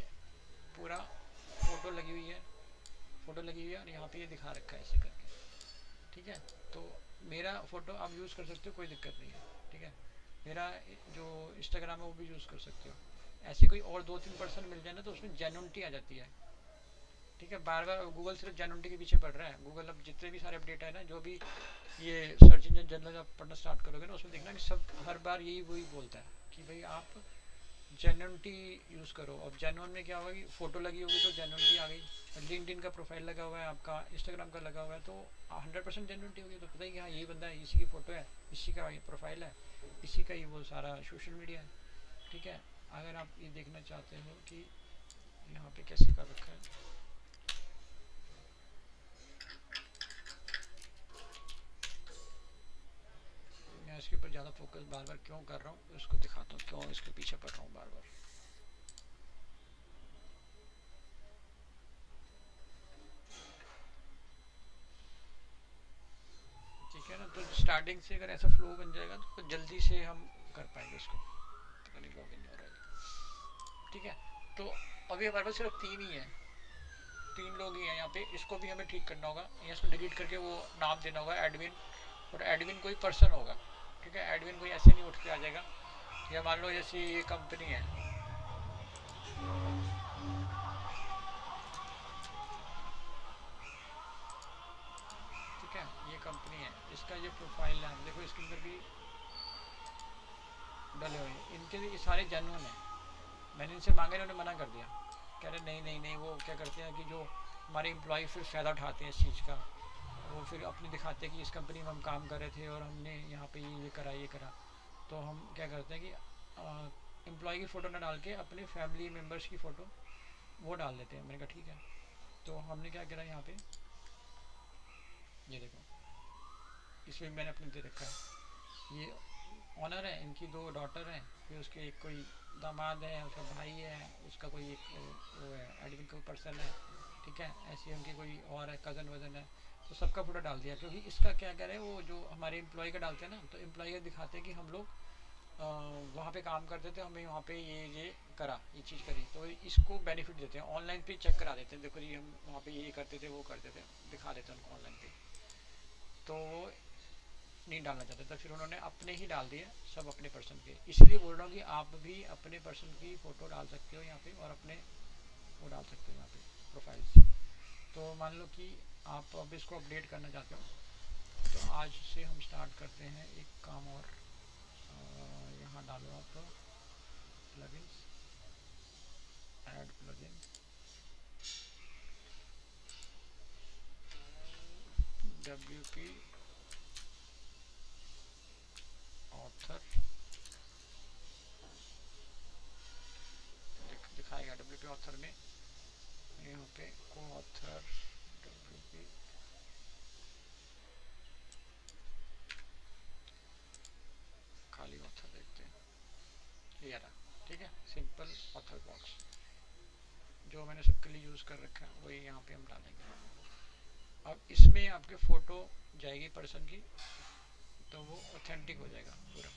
पूरा फोटो लगी हुई है, फोटो लगी हुई है, और यहाँ पे ये दिखा रखा है ऐसे करके, ठीक है। तो मेरा फोटो आप यूज़ कर सकते हो, कोई दिक्कत नहीं है, ठीक है। मेरा जो इंस्टाग्राम है वो भी यूज़ कर सकते हो। ऐसे कोई और 2-3 पर्सन मिल जाए ना, तो उसमें जेन्युइनिटी आ जाती है, ठीक है। बार बार गूगल सिर्फ जेन्युइनिटी के पीछे पड़ रहा है। गूगल अब जितने भी सारे अपडेट है ना, जो भी ये सर्च इंजन जनरल आप पढ़ना स्टार्ट करोगे ना, उसमें देखना कि सब हर बार यही वही बोलता है कि भाई आप जेन्युइनिटी यूज़ करो। अब जेन्युइन में क्या होगा कि फ़ोटो लगी होगी तो जेन्युइनिटी आ गई, लिंक्डइन का प्रोफाइल लगा हुआ है आपका, इंस्टाग्राम का लगा हुआ है, तो 100% जेन्युइनिटी होगी। तो पता ही कि हाँ यही बंदा है, इसी की फ़ोटो है, इसी का ये प्रोफाइल है, इसी का ही वो सारा सोशल मीडिया है, ठीक है। अगर आप ये देखना चाहते हो कि यहाँ पे कैसे कर रखा है, मैं इसके ऊपर ज़्यादा फोकस बार बार क्यों कर रहा हूँ, उसको दिखाता हूँ क्यों इसके पीछे पड़ रहा हूँ बार बार। ठीक है ना, तो स्टार्टिंग से अगर ऐसा फ्लो बन जाएगा तो जल्दी से हम कर पाएंगे इसको। पता नहीं लॉग इन हो रहा है, ठीक है। तो अभी हमारे पास सिर्फ 3 ही है, 3 लोग ही हैं यहाँ पे। इसको भी हमें ठीक करना होगा, या इसको डिलीट करके वो नाम देना होगा एडमिन, और एडमिन कोई पर्सन होगा, ठीक है। एडमिन कोई ऐसे नहीं उठ के आ जाएगा। या मान लो जैसे ये कंपनी है, ठीक है, ये कंपनी है, इसका ये प्रोफाइल है, देखो इसके अंदर भी डले हुए हैं, इनके ये सारे जेन्युइन हैं। मैंने इनसे मांगे, इन्होंने मना कर दिया, कह रहे नहीं नहीं नहीं। वो क्या करते हैं कि जो हमारे एम्प्लॉय फिर फ़ायदा उठाते हैं इस चीज़ का, वो फिर अपने दिखाते हैं कि इस कंपनी में हम काम कर रहे थे और हमने यहाँ पे ये करा ये करा। तो हम क्या करते हैं कि एम्प्लॉय की फ़ोटो ना डाल के अपने फैमिली मेम्बर्स की फ़ोटो वो डाल देते हैं। मैंने कहा ठीक है। तो हमने क्या करा, यहाँ पे ये देखो, इसमें मैंने अपने दे रखा है, ये ऑनर है, इनकी 2 डॉटर हैं, फिर उसके एक कोई दामाद है, उसका भाई है, उसका कोई एक वो है एडमिन कोई पर्सन है, ठीक है। ऐसे उनकी कोई और है, कज़न वज़न है, तो सबका फोटो डाल दिया। क्योंकि इसका क्या करे, वो जो हमारे एम्प्लॉय का डालते हैं ना, तो एम्प्लॉय दिखाते हैं कि हम लोग वहाँ पे काम करते थे, हमें वहाँ पे ये करा, ये चीज़ करी, तो इसको बेनिफिट देते हैं। ऑनलाइन पे चेक करा देते हैं, देखो जी हम वहाँ पे ये करते थे वो करते थे, दिखा देते हैं उनको ऑनलाइन पे। तो वो नहीं डालना चाहते, तो फिर उन्होंने अपने ही डाल दिए, सब अपने पर्सन के। इसलिए बोल रहा हूँ कि आप भी अपने पर्सन की फ़ोटो डाल सकते हो यहाँ पे, और अपने वो डाल सकते हो यहाँ पे प्रोफाइल्स। तो मान लो कि आप अब इसको अपडेट करना चाहते हो, तो आज से हम स्टार्ट करते हैं एक काम और। यहाँ डालो आप plugins, add plugin, WP author, पे ऑथर में यहाँ पे को ऑथर WP खाली ऑथर देखते हैं, ये रहा, ठीक है, सिंपल ऑथर बॉक्स जो मैंने सबके लिए यूज़ कर रखा है वही यहाँ पे हम डालेंगे। अब इसमें आपके फ़ोटो जाएगी पर्सन की, तो वो ऑथेंटिक हो जाएगा पूरा,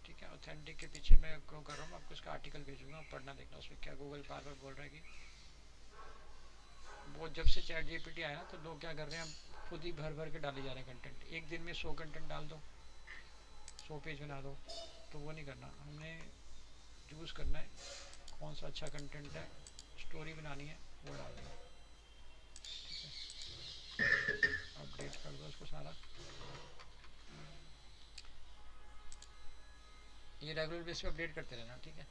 ठीक है। ऑथेंटिक के पीछे मैं क्यों कर रहा हूँ, आपको इसका आर्टिकल भेजूंगा, पढ़ना देखना उसमें क्या गूगल बार बार बोल रहा है कि वो जब से चैट जीपीटी आया ना तो लोग क्या कर रहे हैं, खुद ही भर भर के डाले जा रहे हैं कंटेंट, एक दिन में 100 कंटेंट डाल दो, 100 पेज बना दो, तो वो नहीं करना, हमने चूज़ करना है कौन सा अच्छा कंटेंट है, स्टोरी बनानी है वो डालना है, अपडेट कर दो इसको सारा। ये रेगुलर बेस पे अपडेट करते रहना, ठीक है।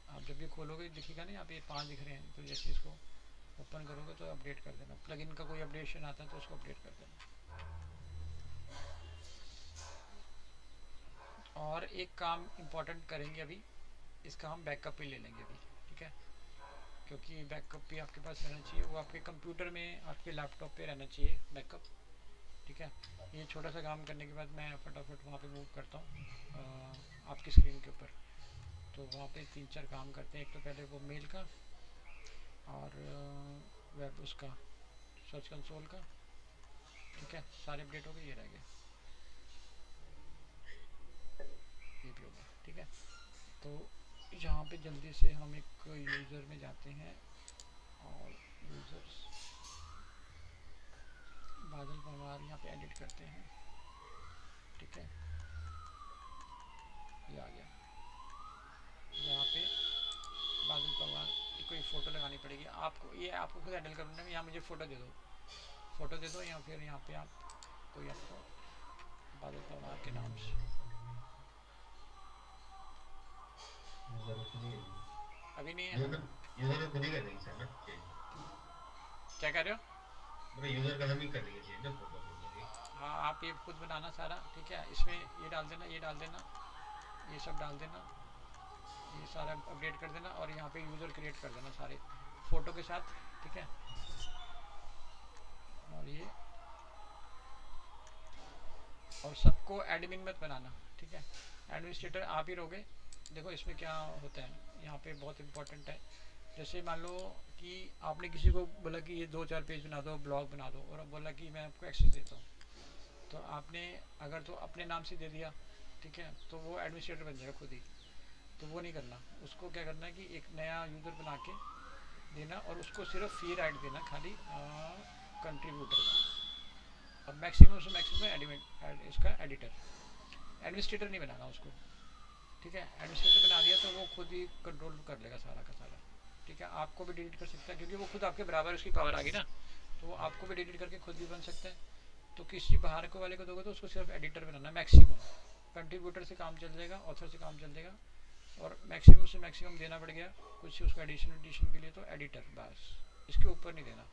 आप जब भी खोलोगे दिखेगा नहीं, आप ये 5 दिख रहे हैं, तो जैसे इसको ओपन करोगे तो अपडेट कर देना, प्लगइन का कोई अपडेशन आता है तो उसको अपडेट कर देना। और एक काम इम्पोर्टेंट करेंगे अभी, इसका हम बैकअप भी ले लेंगे अभी, ठीक है, क्योंकि बैकअप भी आपके पास रहना चाहिए, वो आपके कंप्यूटर में आपके लैपटॉप पे रहना चाहिए बैकअप, ठीक है। ये छोटा सा काम करने के बाद मैं फटाफट वहाँ पे मूव करता हूँ आपकी स्क्रीन के ऊपर। तो वहाँ पे 3-4 काम करते हैं, एक तो पहले वो मेल का और वेब उसका सर्च कंसोल का, ठीक है, सारे अपडेट हो गए, ये रह गए, ये भी हो गया, ठीक है। तो यहाँ पे जल्दी से हम एक यूज़र में जाते हैं और यूज़र्स बादल पवार यहाँ पे एडिट करते हैं, ठीक है, ये आ गया। यहाँ पे बादल पवार की कोई फ़ोटो लगानी पड़ेगी आपको, ये आपको खुद हैंडल करना है, यहाँ मुझे फ़ोटो दे दो, फ़ोटो दे दो, या फिर यहाँ पे आप कोई आपको बादल पवार के नाम से, अभी नहीं है, यूजर खुद ही कर देंगे सर ना, क्या कह रहे हो? मतलब यूजर का हम ही कर देंगे चेंज ना फोटो के। हाँ आप ये खुद बनाना सारा, ठीक है, इसमें ये डाल देना, ये डाल देना, ये सब डाल देना, ये सारा अपडेट कर देना, और यहाँ पे यूज़र क्रिएट कर देना सारे फ़ोटो के साथ, ठीक है। और ये और सबको एडमिन मत बनाना, ठीक है, एडमिनिस्ट्रेटर आप ही रहोगे। देखो इसमें क्या होता है, यहाँ पे बहुत इंपॉर्टेंट है, जैसे मान लो कि आपने किसी को बोला कि ये 2-4 पेज बना दो, ब्लॉग बना दो, और अब बोला कि मैं आपको एक्सेस देता हूँ, तो आपने अगर तो अपने नाम से दे दिया, ठीक है, तो वो एडमिनिस्ट्रेटर बन जाएगा खुद ही, तो वो नहीं करना, उसको क्या करना है कि एक नया यूज़र बना के देना, और उसको सिर्फ फी राइट देना खाली कंट्रीब्यूटर का, अब मैक्सिमम से मैक्सिमम इसका एडिटर, एडमिनिस्ट्रेटर नहीं बनाना उसको, ठीक है। एडमिनिस्ट्रेटर बना दिया तो वो खुद ही कंट्रोल कर लेगा सारा का सारा, ठीक है। आपको भी डिलीट कर सकता है क्योंकि वो खुद आपके बराबर उसकी पावर आ गई ना, तो वो आपको भी डिलीट करके खुद भी बन सकता है। तो किसी बाहर को वाले को दोगे तो उसको सिर्फ एडिटर बनाना, मैक्सिमम कंट्रीब्यूटर से काम चल जाएगा, ऑथर से काम चल जाएगा, और मैक्सिमम से मैक्सिमम देना पड़ गया कुछ उसका एडिशन के लिए तो एडिटर, बस इसके ऊपर नहीं देना।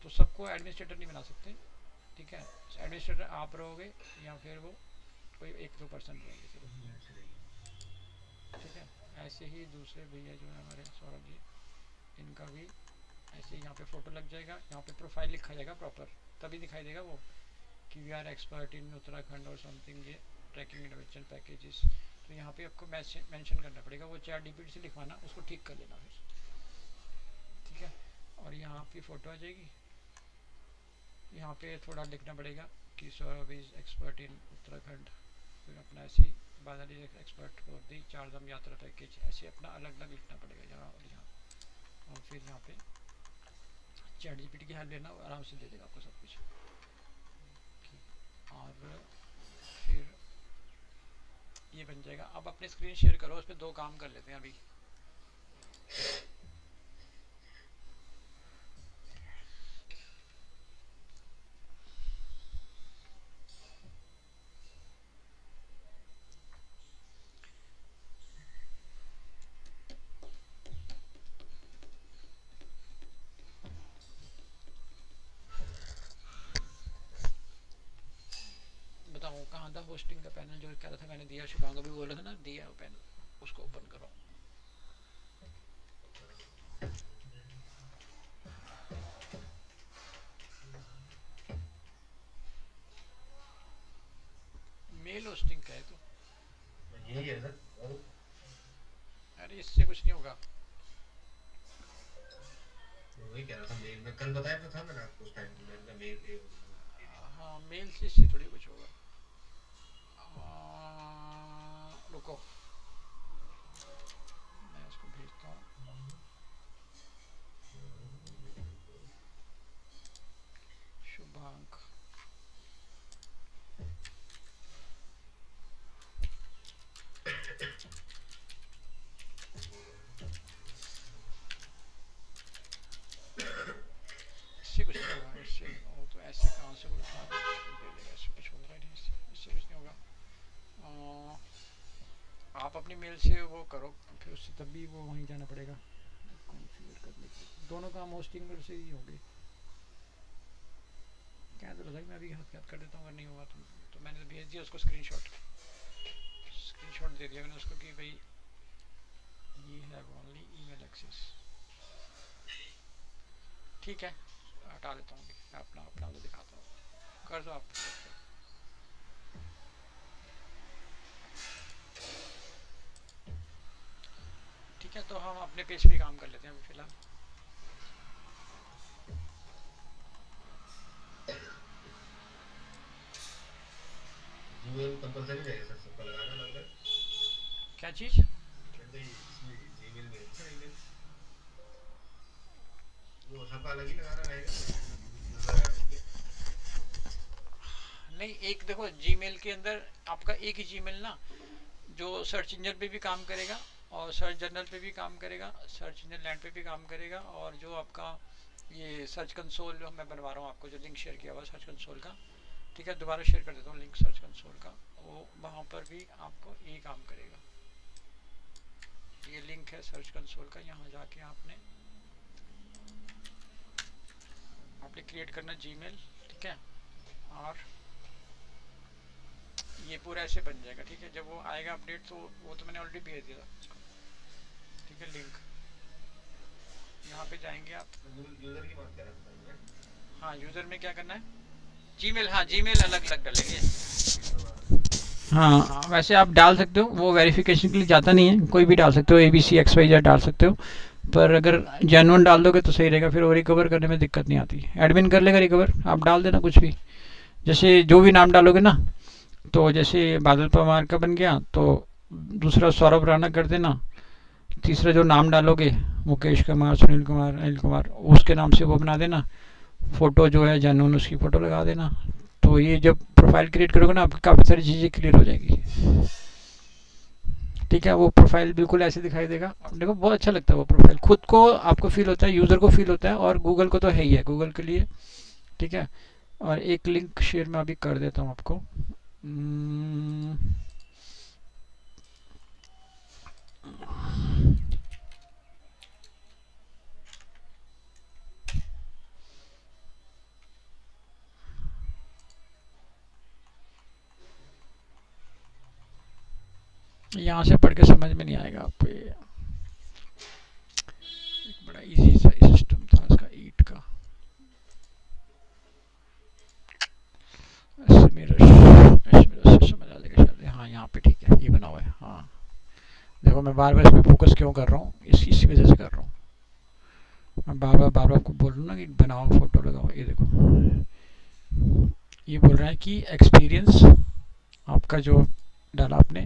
तो सबको एडमिनिस्ट्रेटर नहीं बना सकते, ठीक है, एडमिनिस्ट्रेटर आप रहोगे या फिर वो कोई 1-2% रहेंगे सिर्फ, ठीक है। ऐसे ही दूसरे भैया जो है हमारे सौरभ जी, इनका भी ऐसे ही यहाँ पे फ़ोटो लग जाएगा, यहाँ पे प्रोफाइल लिखा जाएगा प्रॉपर, तभी दिखाई देगा वो कि we are expert in Uttarakhand और समथिंग, ये ट्रैकिंग इंटरवेंशन पैकेजेस। तो यहाँ पे आपको मेंशन करना पड़ेगा, वो चैट जीपीटी से लिखवाना, उसको ठीक कर लेना फिर, ठीक है। और यहाँ आपकी फ़ोटो आ जाएगी, यहाँ पे थोड़ा लिखना पड़ेगा कि Saurabh is expert in Uttarakhand, फिर अपना ऐसे ही बादल इज एक्सपर्ट फॉर दी 4 धाम यात्रा पैकेज, ऐसे अपना अलग अलग लिखना पड़ेगा यहाँ और यहाँ, और फिर यहाँ पे चैट जीपीटी की हेल्प लेना, आराम से दे देगा आपको सब कुछ, और फिर ये बन जाएगा। अब अपने स्क्रीन शेयर करो, उस पर 2 काम कर लेते हैं अभी। बताओ कहाँ था होस्टिंग का पैनल, जो कह रहा था मैंने दिया, शुभांग भी बोल रहा था ना, दिया वो पैनल, उसको ओपन करो। अरे इससे कुछ नहीं होगा। वही कह रहा था, मेल में कल बताया तो था मैंने आपको उस टाइम पे, मैंने मेल दे दी। हाँ मेल से इससे थोड़ी कुछ होगा। रुको मैं इसको भेजता हूँ। शुभांक इससे कुछ नहीं होगा। इससे वो तो ऐसे कहाँ से उठा दे देगा, इससे कुछ होगा नहीं। इससे कुछ नहीं होगा। आप अपनी मेल से वो करो, फिर उससे तब भी वो वहीं जाना पड़ेगा कॉन्फ़िगर करने के लिए। दोनों काम होस्टिंग में से ही होंगे। क्या तो लगा मैं अभी हाथ कर देता हूँ, अगर नहीं होगा तो मैंने तो भेज दिया उसको स्क्रीनशॉट दे दिया मैंने उसको कि भाई ये है ओनली ईमेल एक्सेस। ठीक है हटा देता हूँ, अपना तो दिखाता हूँ, कर दो आप। ठीक है तो हम अपने पेज पे काम कर लेते हैं फिलहाल। जीमेल कंपलसरी रहेगा सर, सबका लगाना लग रहा है। क्या चीज़? कहते हैं इसमें जीमेल में सर ईमेल वो सबका अलग ही लगाना रहेगा। नहीं एक देखो जीमेल के अंदर आपका एक ही जीमेल ना, जो सर्च इंजन पे भी काम करेगा और सर्च जर्नल पे भी काम करेगा, सर्च इंजन लैंड पे भी काम करेगा, और जो आपका ये सर्च कंसोल जो मैं बनवा रहा हूँ आपको, जो लिंक शेयर किया हुआ सर्च कंसोल का, ठीक है दोबारा शेयर कर देता हूँ लिंक सर्च कंसोल का, वो वहाँ पर भी आपको ये काम करेगा। ये लिंक है सर्च कंसोल का, यहाँ जाके आपने क्रिएट करना जीमेल, ठीक है, और ये पूरा ऐसे बन जाएगा। ठीक है जब वो आएगा अपडेट तो वो तो मैंने ऑलरेडी भेज दिया था उसको। ठीक है लिंक यहाँ पे जाएंगे आप। यूजर की बात कर रहा था मैं। हाँ यूज़र में क्या करना है, जीमेल, हाँ जीमेल अलग अलग डालेंगे। हाँ वैसे आप डाल सकते हो, वो वेरिफिकेशन के लिए जाता नहीं है, कोई भी डाल सकते हो, ABCXYZ डाल सकते हो, पर अगर जेन्युइन डाल दोगे तो सही रहेगा, फिर वो रिकवर करने में दिक्कत नहीं आती। एडमिन कर लेगा रिकवर, आप डाल देना कुछ भी, जैसे जो भी नाम डालोगे ना, तो जैसे बादल पवार का बन गया तो दूसरा सौरभ राणा कर देना, तीसरा जो नाम डालोगे मुकेश कुमार, सुनील कुमार, अनिल कुमार, उसके नाम से वो बना देना, फ़ोटो जो है जेन्युइन उसकी फ़ोटो लगा देना। तो ये जब प्रोफाइल क्रिएट करोगे ना आपकी काफ़ी सारी चीज़ें क्लियर हो जाएगी। ठीक है वो प्रोफाइल बिल्कुल ऐसे दिखाई देगा, देखो बहुत अच्छा लगता है वो प्रोफाइल, खुद को आपको फील होता है, यूज़र को फील होता है, और गूगल को तो है ही है, गूगल के लिए। ठीक है और एक लिंक शेयर मैं अभी कर देता हूँ आपको। यहाँ से पढ़ के समझ में नहीं आएगा आपको, ये एक बड़ा इजी सा सिस्टम था इसका ईट का। ऐसे समझ आ जाएगा शायद। हाँ यहाँ पे ठीक है, ये बना हुआ है। हाँ देखो मैं बार बार इस पर फोकस क्यों कर रहा हूँ, इसी वजह से कर रहा हूँ। मैं बार बार आपको बोल रहा हूँ ना कि बनाओ फोटो लगाओ। ये देखो ये बोल रहा है कि एक्सपीरियंस आपका जो डाला आपने